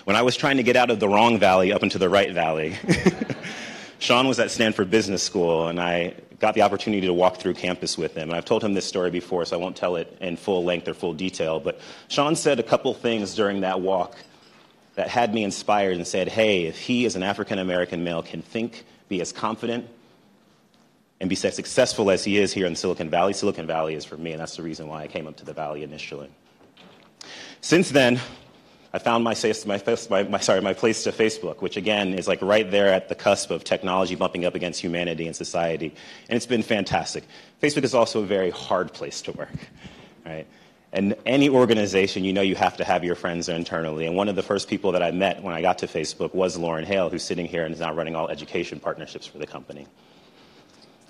When I was trying to get out of the wrong valley up into the right valley, Sean was at Stanford Business School, and I got the opportunity to walk through campus with him. And I've told him this story before, so I won't tell it in full length or full detail. But Sean said a couple things during that walk that had me inspired and said, hey, if he as an African-American male can think, be as confident, and be as successful as he is here in Silicon Valley is for me, and that's the reason why I came up to the Valley initially. Since then, I found my place to Facebook, which again is like right there at the cusp of technology bumping up against humanity and society, and it's been fantastic. Facebook is also a very hard place to work, right? And any organization, you know you have to have your friends internally, and one of the first people that I met when I got to Facebook was Lauren Hale, who's sitting here and is now running all education partnerships for the company.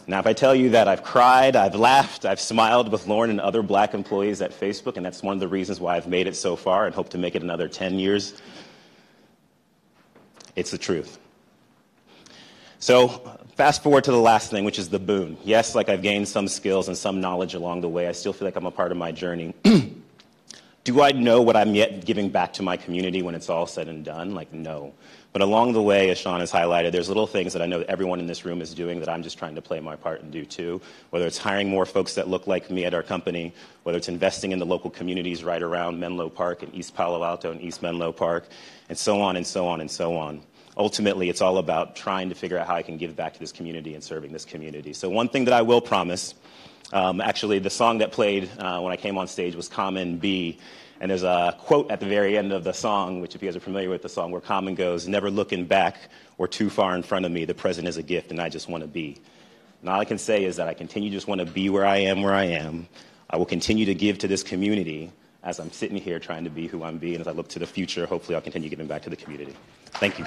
Now, if I tell you that I've cried, I've laughed, I've smiled with Lauren and other black employees at Facebook, and that's one of the reasons why I've made it so far and hope to make it another 10 years, it's the truth. So fast forward to the last thing, which is the boon. Yes, like I've gained some skills and some knowledge along the way. I still feel like I'm a part of my journey. Do I know what I'm yet giving back to my community when it's all said and done? Like, no. But along the way, as Sean has highlighted, there's little things that I know that everyone in this room is doing that I'm just trying to play my part and do too. Whether it's hiring more folks that look like me at our company, whether it's investing in the local communities right around Menlo Park and East Palo Alto and East Menlo Park, and so on and so on and so on. Ultimately, it's all about trying to figure out how I can give back to this community and serving this community. So one thing that I will promise, actually the song that played when I came on stage was Common B. And there's a quote at the very end of the song, which if you guys are familiar with the song, where Common goes, never looking back or too far in front of me, the present is a gift and I just want to be. And all I can say is that I continue to just want to be where I am. I will continue to give to this community as I'm sitting here trying to be who I'm being. As I look to the future, hopefully I'll continue giving back to the community. Thank you.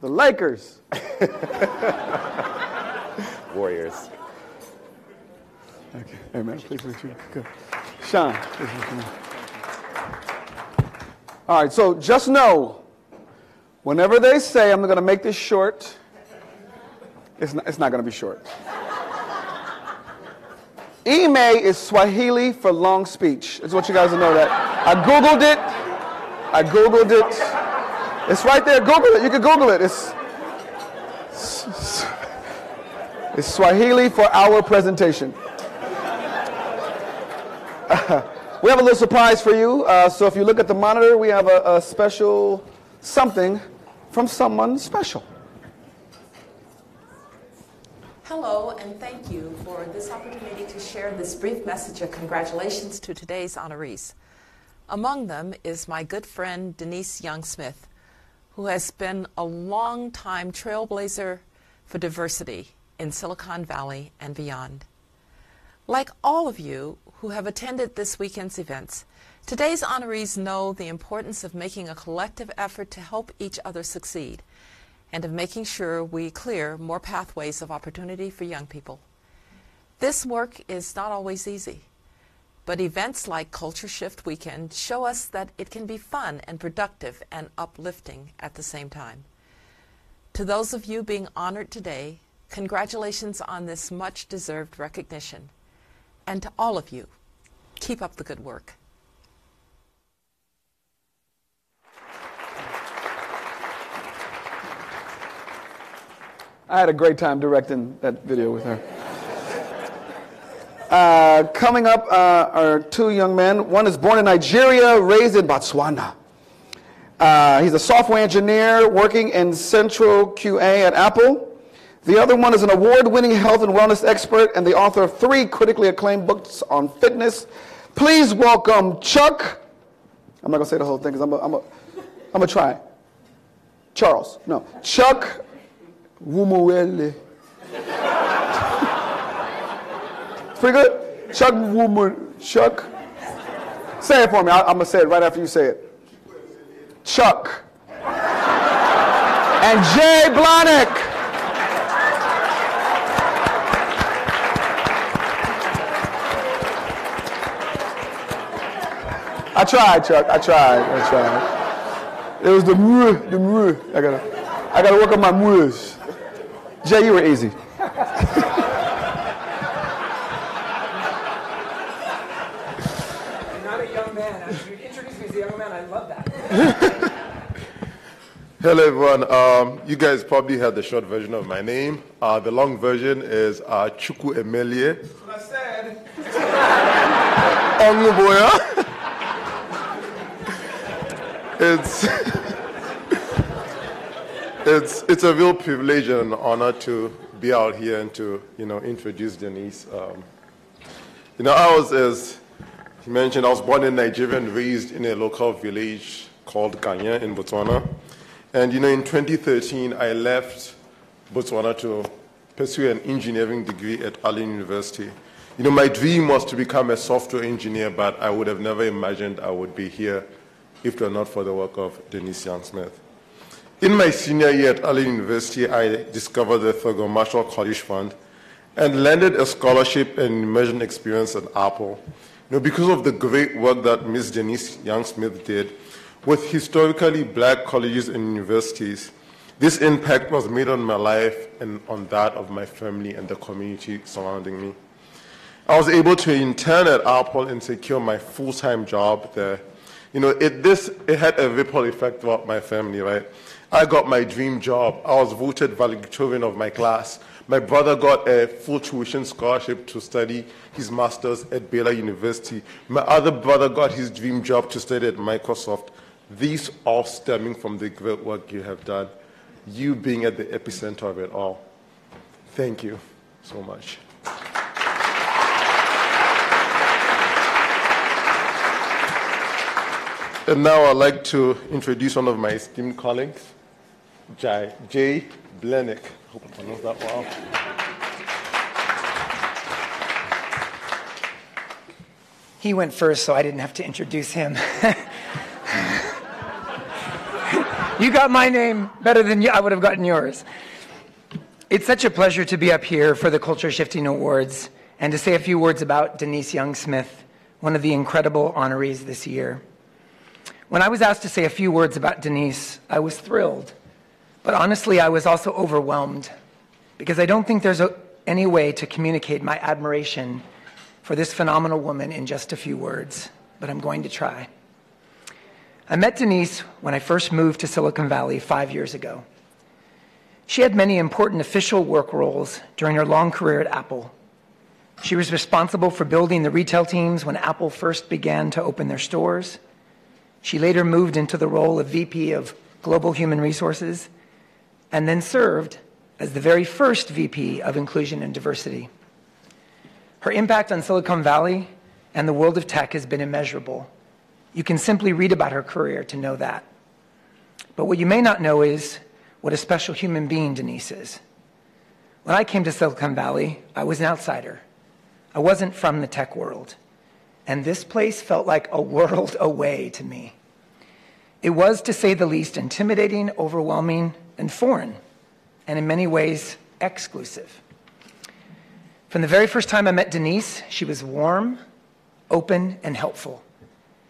The Lakers. Warriors. Okay. Hey, man, please meet you. Good. Sean, please meet you. All right, so just know, whenever they say I'm going to make this short, it's not going to be short. Ime is Swahili for long speech. I just want you guys to know that. I Googled it. It's right there. Google it. You can Google it. It's Swahili for our presentation. We have a little surprise for you. So if you look at the monitor, we have a special something from someone special. Hello, and thank you for this opportunity to share this brief message of congratulations to today's honorees. Among them is my good friend Denise Young Smith, who has been a long-time trailblazer for diversity in Silicon Valley and beyond. Like all of you who have attended this weekend's events, today's honorees know the importance of making a collective effort to help each other succeed and of making sure we clear more pathways of opportunity for young people. This work is not always easy, but events like Culture Shift Weekend show us that it can be fun and productive and uplifting at the same time. To those of you being honored today, congratulations on this much-deserved recognition. And to all of you, keep up the good work. I had a great time directing that video with her. Coming up are two young men. One is born in Nigeria, raised in Botswana. He's a software engineer working in Central QA at Apple. The other one is an award-winning health and wellness expert and the author of 3 critically acclaimed books on fitness. Please welcome Chuck. I'm not going to say the whole thing because I'm going to try. Charles. No. Chuck Wumuwele. Pretty good? Chuck. Say it for me. I'm going to say it right after you say it. Chuck. And Jay Blahnik. I tried, Chuck. I tried. It was the mwah. I gotta work on my mwahs. Jay, you were easy. You're not a young man. As you introduced me as a young man, I love that. Hello, everyone. You guys probably heard the short version of my name. The long version is Chukwu Emelie. That's what I said. Onguboya. It's a real privilege and an honor to be out here and to introduce Denise. I was, as he mentioned, I was born in Nigeria and raised in a local village called Kanya in Botswana. And in 2013 I left Botswana to pursue an engineering degree at Allen University. My dream was to become a software engineer, but I would have never imagined I would be here if it were not for the work of Denise Young Smith. In my senior year at Allen University, I discovered the Thurgood Marshall College Fund and landed a scholarship and immersion experience at Apple. Because of the great work that Ms. Denise Young Smith did with historically black colleges and universities, this impact was made on my life and on that of my family and the community surrounding me. I was able to intern at Apple and secure my full-time job there. It had a ripple effect throughout my family, right? I got my dream job. I was voted valedictorian of my class. My brother got a full tuition scholarship to study his master's at Baylor University. My other brother got his dream job to study at Microsoft. These all stemming from the great work you have done, you being at the epicenter of it all. Thank you so much. And now I'd like to introduce one of my esteemed colleagues, Jay Blahnik. I hope I pronounced that well. He went first, so I didn't have to introduce him. You got my name better than I would have gotten yours. It's such a pleasure to be up here for the Culture Shifting Awards and to say a few words about Denise Young Smith, one of the incredible honorees this year. When I was asked to say a few words about Denise, I was thrilled. But honestly, I was also overwhelmed because I don't think there's any way to communicate my admiration for this phenomenal woman in just a few words, but I'm going to try. I met Denise when I first moved to Silicon Valley 5 years ago. She had many important official work roles during her long career at Apple. She was responsible for building the retail teams when Apple first began to open their stores. She later moved into the role of VP of Global Human Resources and then served as the very first VP of Inclusion and Diversity. Her impact on Silicon Valley and the world of tech has been immeasurable. You can simply read about her career to know that. But what you may not know is what a special human being Denise is. When I came to Silicon Valley, I was an outsider. I wasn't from the tech world. And this place felt like a world away to me. It was, to say the least, intimidating, overwhelming, and foreign, and in many ways, exclusive. From the very first time I met Denise, she was warm, open, and helpful.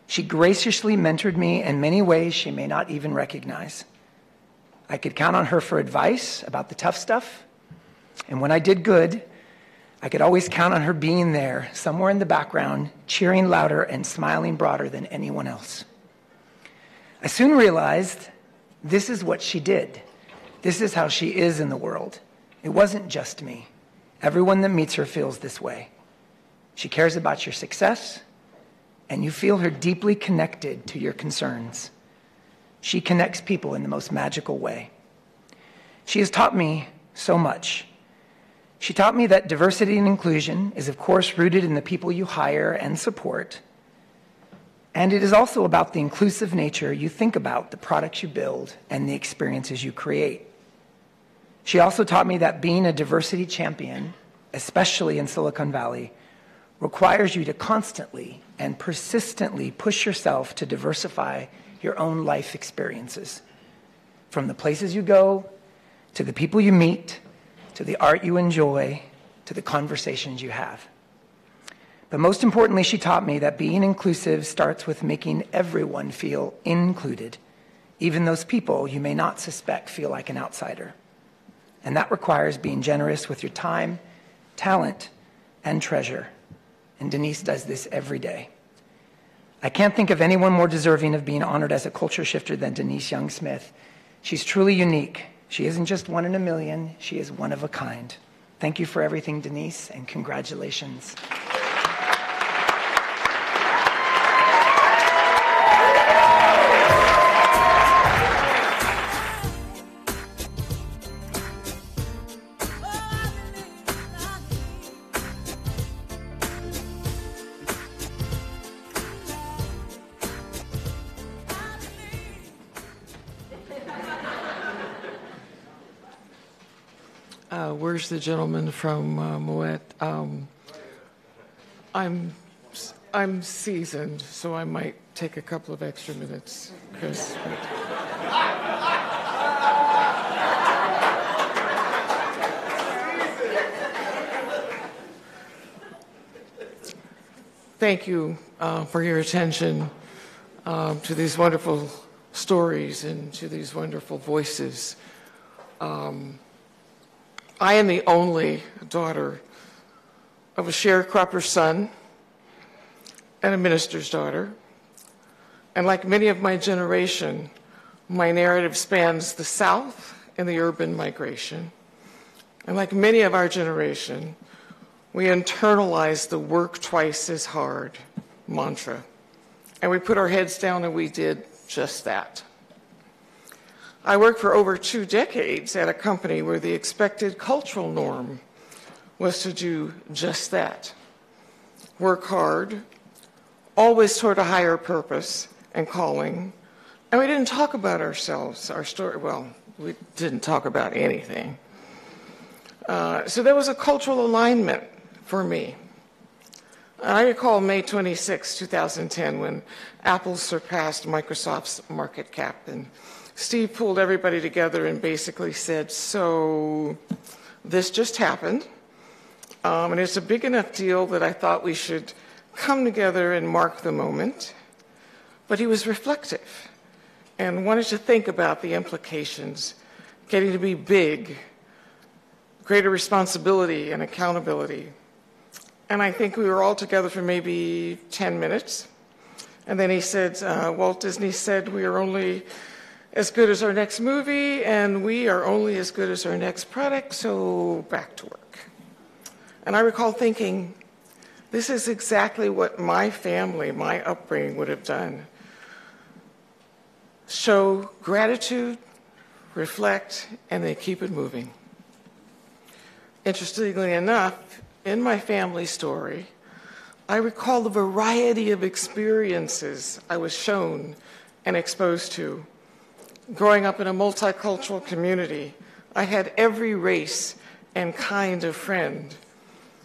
She graciously mentored me in many ways she may not even recognize. I could count on her for advice about the tough stuff, and when I did good, I could always count on her being there, somewhere in the background, cheering louder and smiling broader than anyone else. I soon realized this is what she did. This is how she is in the world. It wasn't just me. Everyone that meets her feels this way. She cares about your success, and you feel her deeply connected to your concerns. She connects people in the most magical way. She has taught me so much. She taught me that diversity and inclusion is, of course, rooted in the people you hire and support. And it is also about the inclusive nature you think about the products you build and the experiences you create. She also taught me that being a diversity champion, especially in Silicon Valley, requires you to constantly and persistently push yourself to diversify your own life experiences. From the places you go, to the people you meet, to the art you enjoy, to the conversations you have. But most importantly, she taught me that being inclusive starts with making everyone feel included, even those people you may not suspect feel like an outsider. And that requires being generous with your time, talent, and treasure. And Denise does this every day. I can't think of anyone more deserving of being honored as a culture shifter than Denise Young Smith. She's truly unique. She isn't just one in a million, she is one of a kind. Thank you for everything, Denise, and congratulations. Where's the gentleman from Moet? I'm seasoned, so I might take a couple of extra minutes. Chris. Thank you for your attention to these wonderful stories and to these wonderful voices. I am the only daughter of a sharecropper's son and a minister's daughter. And like many of my generation, my narrative spans the South and the urban migration. And like many of our generation, we internalize the work twice as hard mantra. And we put our heads down and we did just that. I worked for over 2 decades at a company where the expected cultural norm was to do just that. Work hard, always toward a higher purpose and calling. And we didn't talk about ourselves, our story. Well, we didn't talk about anything. So there was a cultural alignment for me. I recall May 26, 2010, when Apple surpassed Microsoft's market cap, and Steve pulled everybody together and basically said, so this just happened, and it's a big enough deal that I thought we should come together and mark the moment. But he was reflective and wanted to think about the implications, getting to be big, greater responsibility and accountability. And I think we were all together for maybe 10 minutes. And then he said, Walt Disney said, we are only as good as our next movie, and we are only as good as our next product, so back to work. And I recall thinking, this is exactly what my family, my upbringing would have done. Show gratitude, reflect, and then keep it moving. Interestingly enough, in my family story, I recall the variety of experiences I was shown and exposed to. Growing up in a multicultural community, I had every race and kind of friend.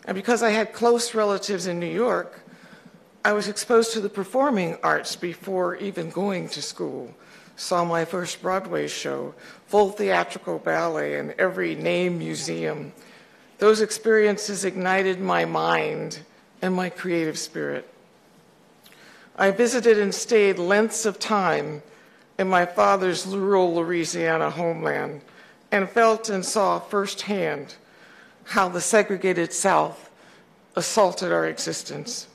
And because I had close relatives in New York, I was exposed to the performing arts before even going to school. Saw my first Broadway show, full theatrical ballet, and every name museum. Those experiences ignited my mind and my creative spirit. I visited and stayed lengths of time in my father's rural Louisiana homeland and felt and saw firsthand how the segregated South assaulted our existence.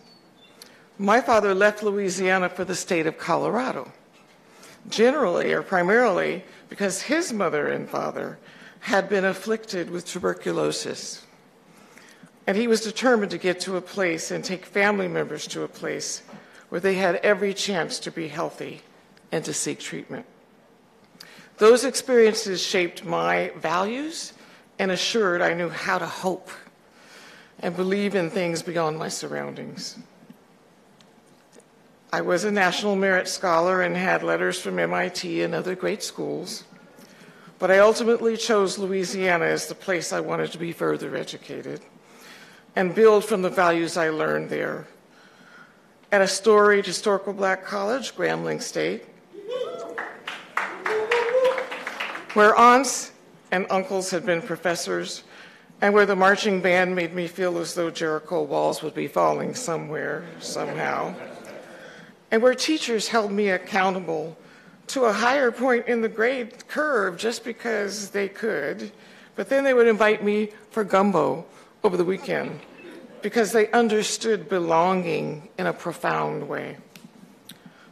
My father left Louisiana for the state of Colorado, generally or primarily because his mother and father had been afflicted with tuberculosis. And he was determined to get to a place and take family members to a place where they had every chance to be healthy and to seek treatment. Those experiences shaped my values and assured I knew how to hope and believe in things beyond my surroundings. I was a National Merit Scholar and had letters from MIT and other great schools, but I ultimately chose Louisiana as the place I wanted to be further educated and build from the values I learned there. At a storied historical black college, Grambling State, where aunts and uncles had been professors, and where the marching band made me feel as though Jericho walls would be falling somewhere, somehow, and where teachers held me accountable to a higher point in the grade curve just because they could, but then they would invite me for gumbo over the weekend because they understood belonging in a profound way.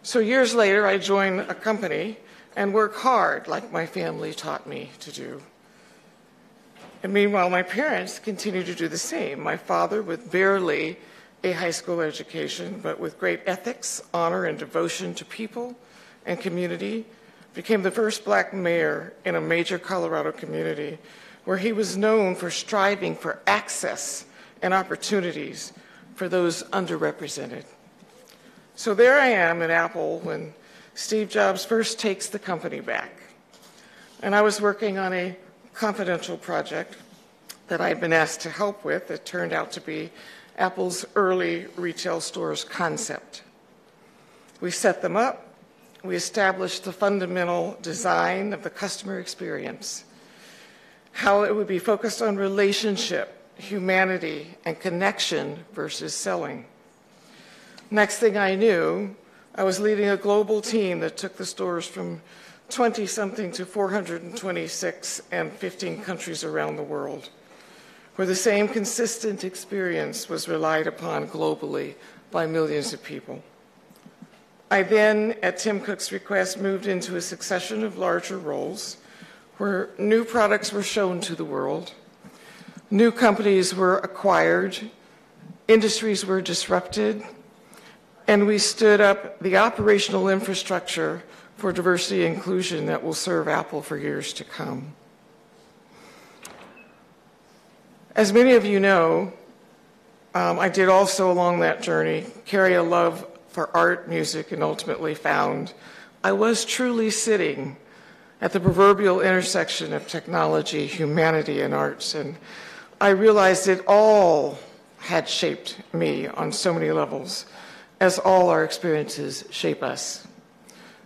So years later, I joined a company and work hard like my family taught me to do. And meanwhile, my parents continued to do the same. My father, with barely a high school education, but with great ethics, honor, and devotion to people and community, became the first black mayor in a major Colorado community where he was known for striving for access and opportunities for those underrepresented. So there I am at Apple when Steve Jobs first takes the company back. And I was working on a confidential project that I had been asked to help with that turned out to be Apple's early retail stores concept. We set them up. We established the fundamental design of the customer experience, how it would be focused on relationship, humanity, and connection versus selling. Next thing I knew, I was leading a global team that took the stores from 20-something to 426 and 15 countries around the world, where the same consistent experience was relied upon globally by millions of people. I then, at Tim Cook's request, moved into a succession of larger roles where new products were shown to the world, new companies were acquired, industries were disrupted, and we stood up the operational infrastructure for diversity and inclusion that will serve Apple for years to come. As many of you know, I did also along that journey carry a love for art, music, and ultimately found I was truly sitting at the proverbial intersection of technology, humanity, and arts. And I realized it all had shaped me on so many levels, as all our experiences shape us.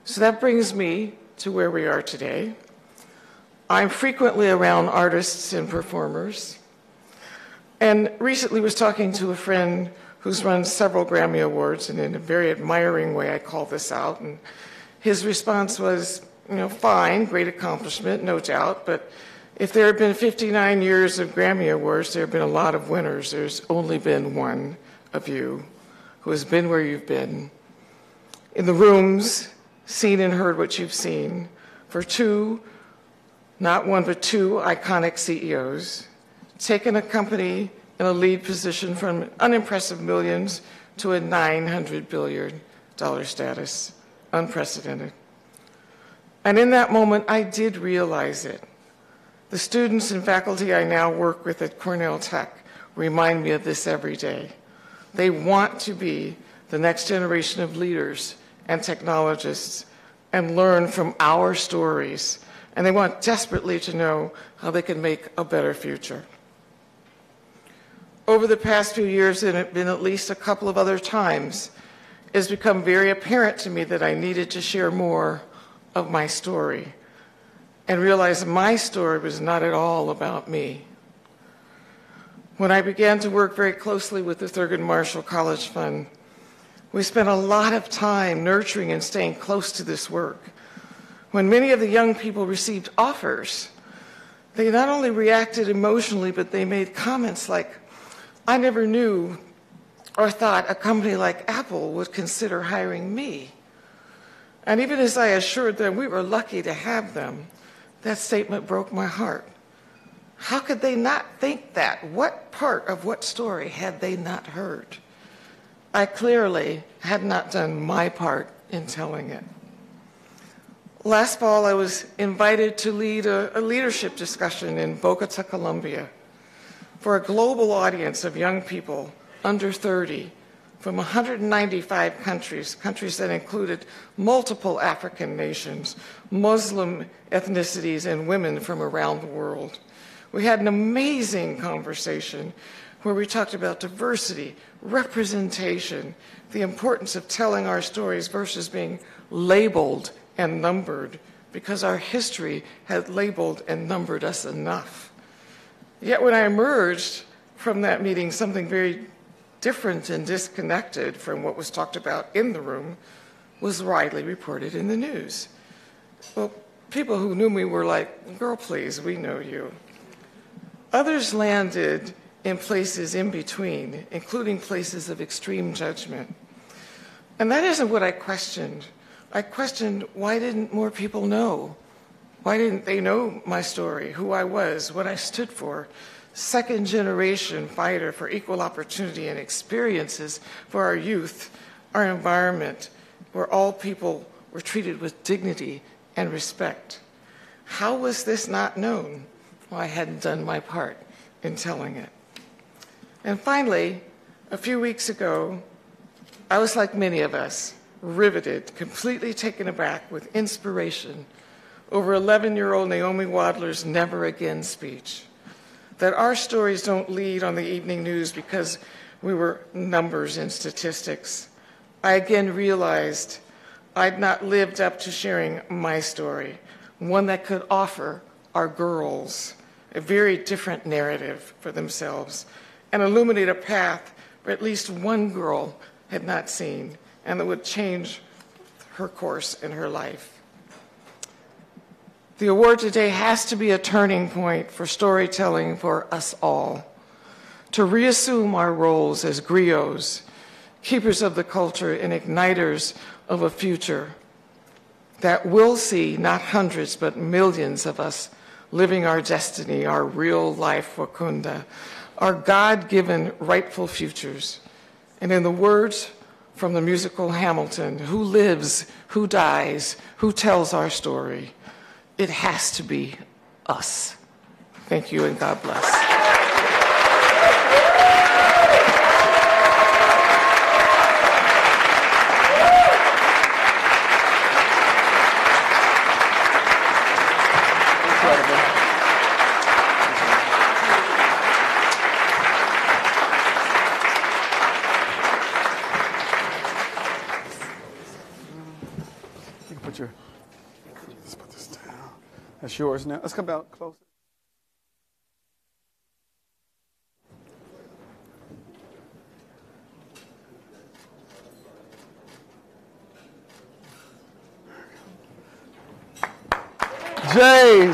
So that brings me to where we are today. I'm frequently around artists and performers, and recently was talking to a friend who's run several Grammy Awards, and in a very admiring way I call this out, and his response was, fine, great accomplishment, no doubt, but if there have been 59 years of Grammy Awards, there have been a lot of winners. There's only been one of you who has been where you've been, in the rooms, seen and heard what you've seen, for two, not one, but two iconic CEOs, taken a company in a lead position from unimpressive millions to a $900 billion status, unprecedented. And in that moment, I did realize it. The students and faculty I now work with at Cornell Tech remind me of this every day. They want to be the next generation of leaders and technologists and learn from our stories. And they want desperately to know how they can make a better future. Over the past few years, and it's been at least a couple of other times, it's become very apparent to me that I needed to share more of my story and realize my story was not at all about me. When I began to work very closely with the Thurgood Marshall College Fund, we spent a lot of time nurturing and staying close to this work. When many of the young people received offers, they not only reacted emotionally, but they made comments like, I never knew or thought a company like Apple would consider hiring me. And even as I assured them we were lucky to have them, that statement broke my heart How could they not think that? What part of what story had they not heard? I clearly had not done my part in telling it. Last fall, I was invited to lead a leadership discussion in Bogota, Colombia, for a global audience of young people under 30 from 195 countries, countries that included multiple African nations, Muslim ethnicities, and women from around the world. We had an amazing conversation where we talked about diversity, representation, the importance of telling our stories versus being labeled and numbered, because our history had labeled and numbered us enough. Yet when I emerged from that meeting, something very different and disconnected from what was talked about in the room was widely reported in the news. Well, people who knew me were like, girl, please, we know you. Others landed in places in between, including places of extreme judgment. And that isn't what I questioned. I questioned, why didn't more people know? Why didn't they know my story, who I was, what I stood for? Second-generation fighter for equal opportunity and experiences for our youth, our environment, where all people were treated with dignity and respect. How was this not known? Well, I hadn't done my part in telling it. And finally, a few weeks ago, I was like many of us, riveted, completely taken aback with inspiration over 11-year-old Naomi Wadler's Never Again speech. That our stories don't lead on the evening news because we were numbers and statistics. I again realized I'd not lived up to sharing my story, one that could offer our girls a very different narrative for themselves and illuminate a path where at least one girl had not seen and that would change her course in her life. The award today has to be a turning point for storytelling for us all, to reassume our roles as griots, keepers of the culture and igniters of a future that will see not hundreds but millions of us living our destiny, our real life Wakanda, our God-given rightful futures. And in the words from the musical Hamilton, who lives, who dies, who tells our story? It has to be us. Thank you and God bless. That's yours now. Let's come out closer. Jay,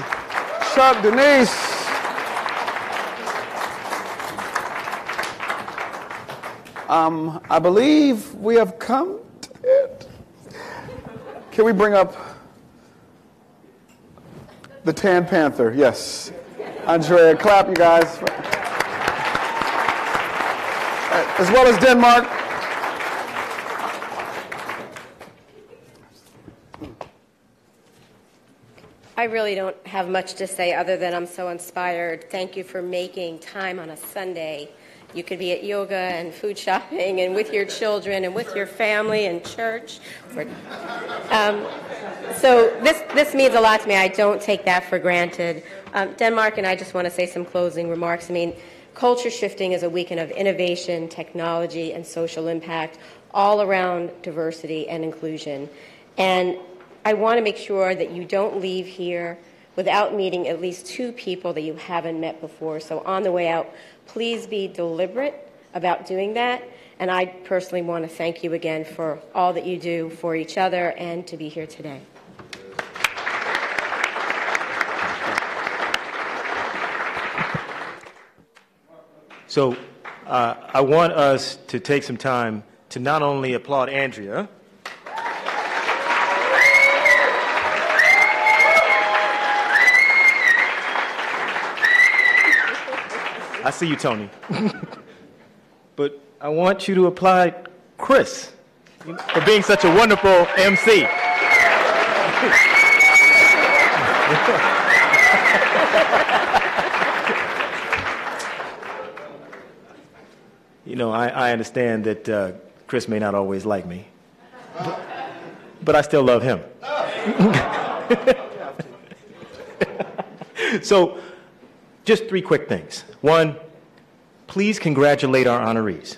Chuck, Denise. I believe we have come to it. Can we bring up the Tan Panther? Yes. Andrea, clap, you guys. As well as Denmark. I really don't have much to say other than I'm so inspired. Thank you for making time on a Sunday. You could be at yoga and food shopping and with your children and with your family and church. So this means a lot to me. I don't take that for granted. Denmark and I just want to say some closing remarks. I mean, culture shifting is a weekend of innovation, technology, and social impact all around diversity and inclusion. And I want to make sure that you don't leave here without meeting at least 2 people that you haven't met before. So on the way out, please be deliberate about doing that. And I personally want to thank you again for all that you do for each other and to be here today. So I want us to take some time to not only applaud Andrea, I see you, Tony. But I want you to apply Chris for being such a wonderful MC. You know, I understand that Chris may not always like me, but I still love him. So, just 3 quick things. 1, please congratulate our honorees.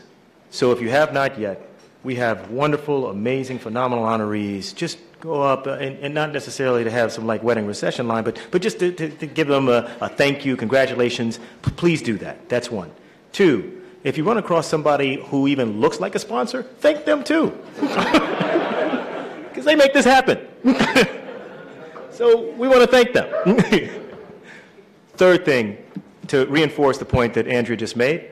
So if you have not yet, we have wonderful, amazing, phenomenal honorees. Just go up and not necessarily to have some like wedding reception line, but just to give them a thank you, congratulations. Please do that. That's 1. 2, if you run across somebody who even looks like a sponsor, thank them too. Because they make this happen. So we want to thank them. 3rd thing, to reinforce the point that Andrea just made,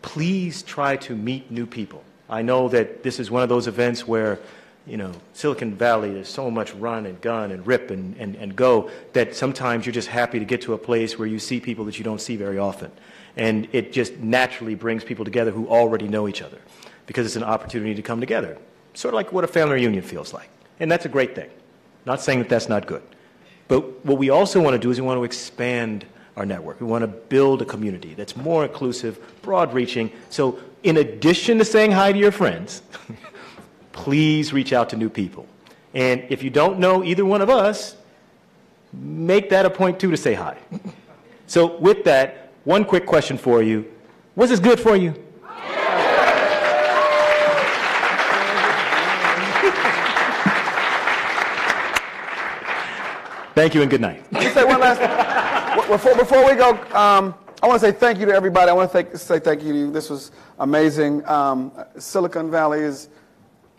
please try to meet new people. I know that this is one of those events where, you know, Silicon Valley, there's so much run and gun and rip and go that sometimes you're just happy to get to a place where you see people that you don't see very often. And it just naturally brings people together who already know each other because it's an opportunity to come together. Sort of like what a family reunion feels like. And that's a great thing. Not saying that that's not good. But what we also want to do is we want to expand our network. We want to build a community that's more inclusive, broad-reaching. So in addition to saying hi to your friends, please reach out to new people. And if you don't know either one of us, make that a point too to say hi. So with that, 1 quick question for you. Was this good for you? Thank you and good night. Let me say one last thing. Before we go, I want to say thank you to everybody. I want to say thank you to you. This was amazing. Silicon Valley is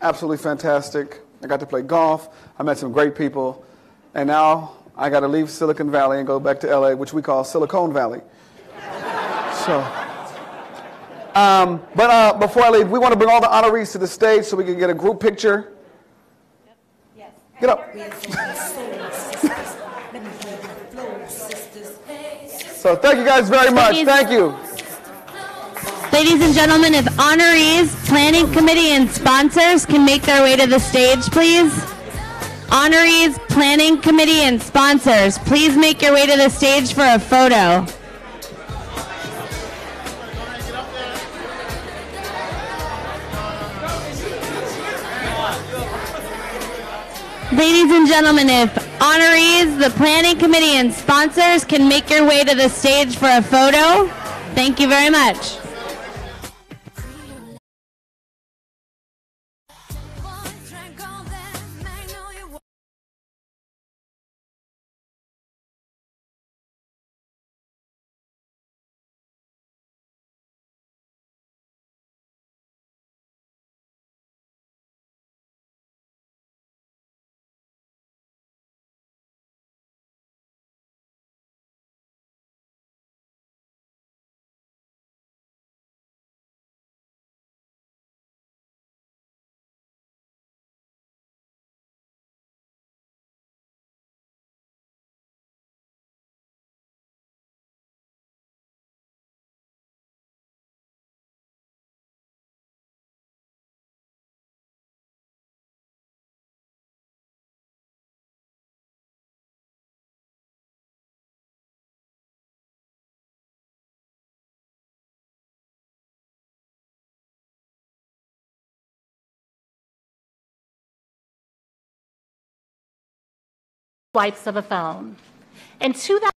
absolutely fantastic. I got to play golf. I met some great people. And now I got to leave Silicon Valley and go back to LA, which we call Silicon Valley. So, but before I leave, we want to bring all the honorees to the stage so we can get a group picture. Get up. So thank you guys very much. Thank you. Ladies and gentlemen, if honorees, planning committee, and sponsors can make their way to the stage, please. Honorees, planning committee, and sponsors, please make your way to the stage for a photo. Ladies and gentlemen, if honorees, the planning committee, and sponsors can make your way to the stage for a photo, thank you very much. Swipes of a phone. In 2000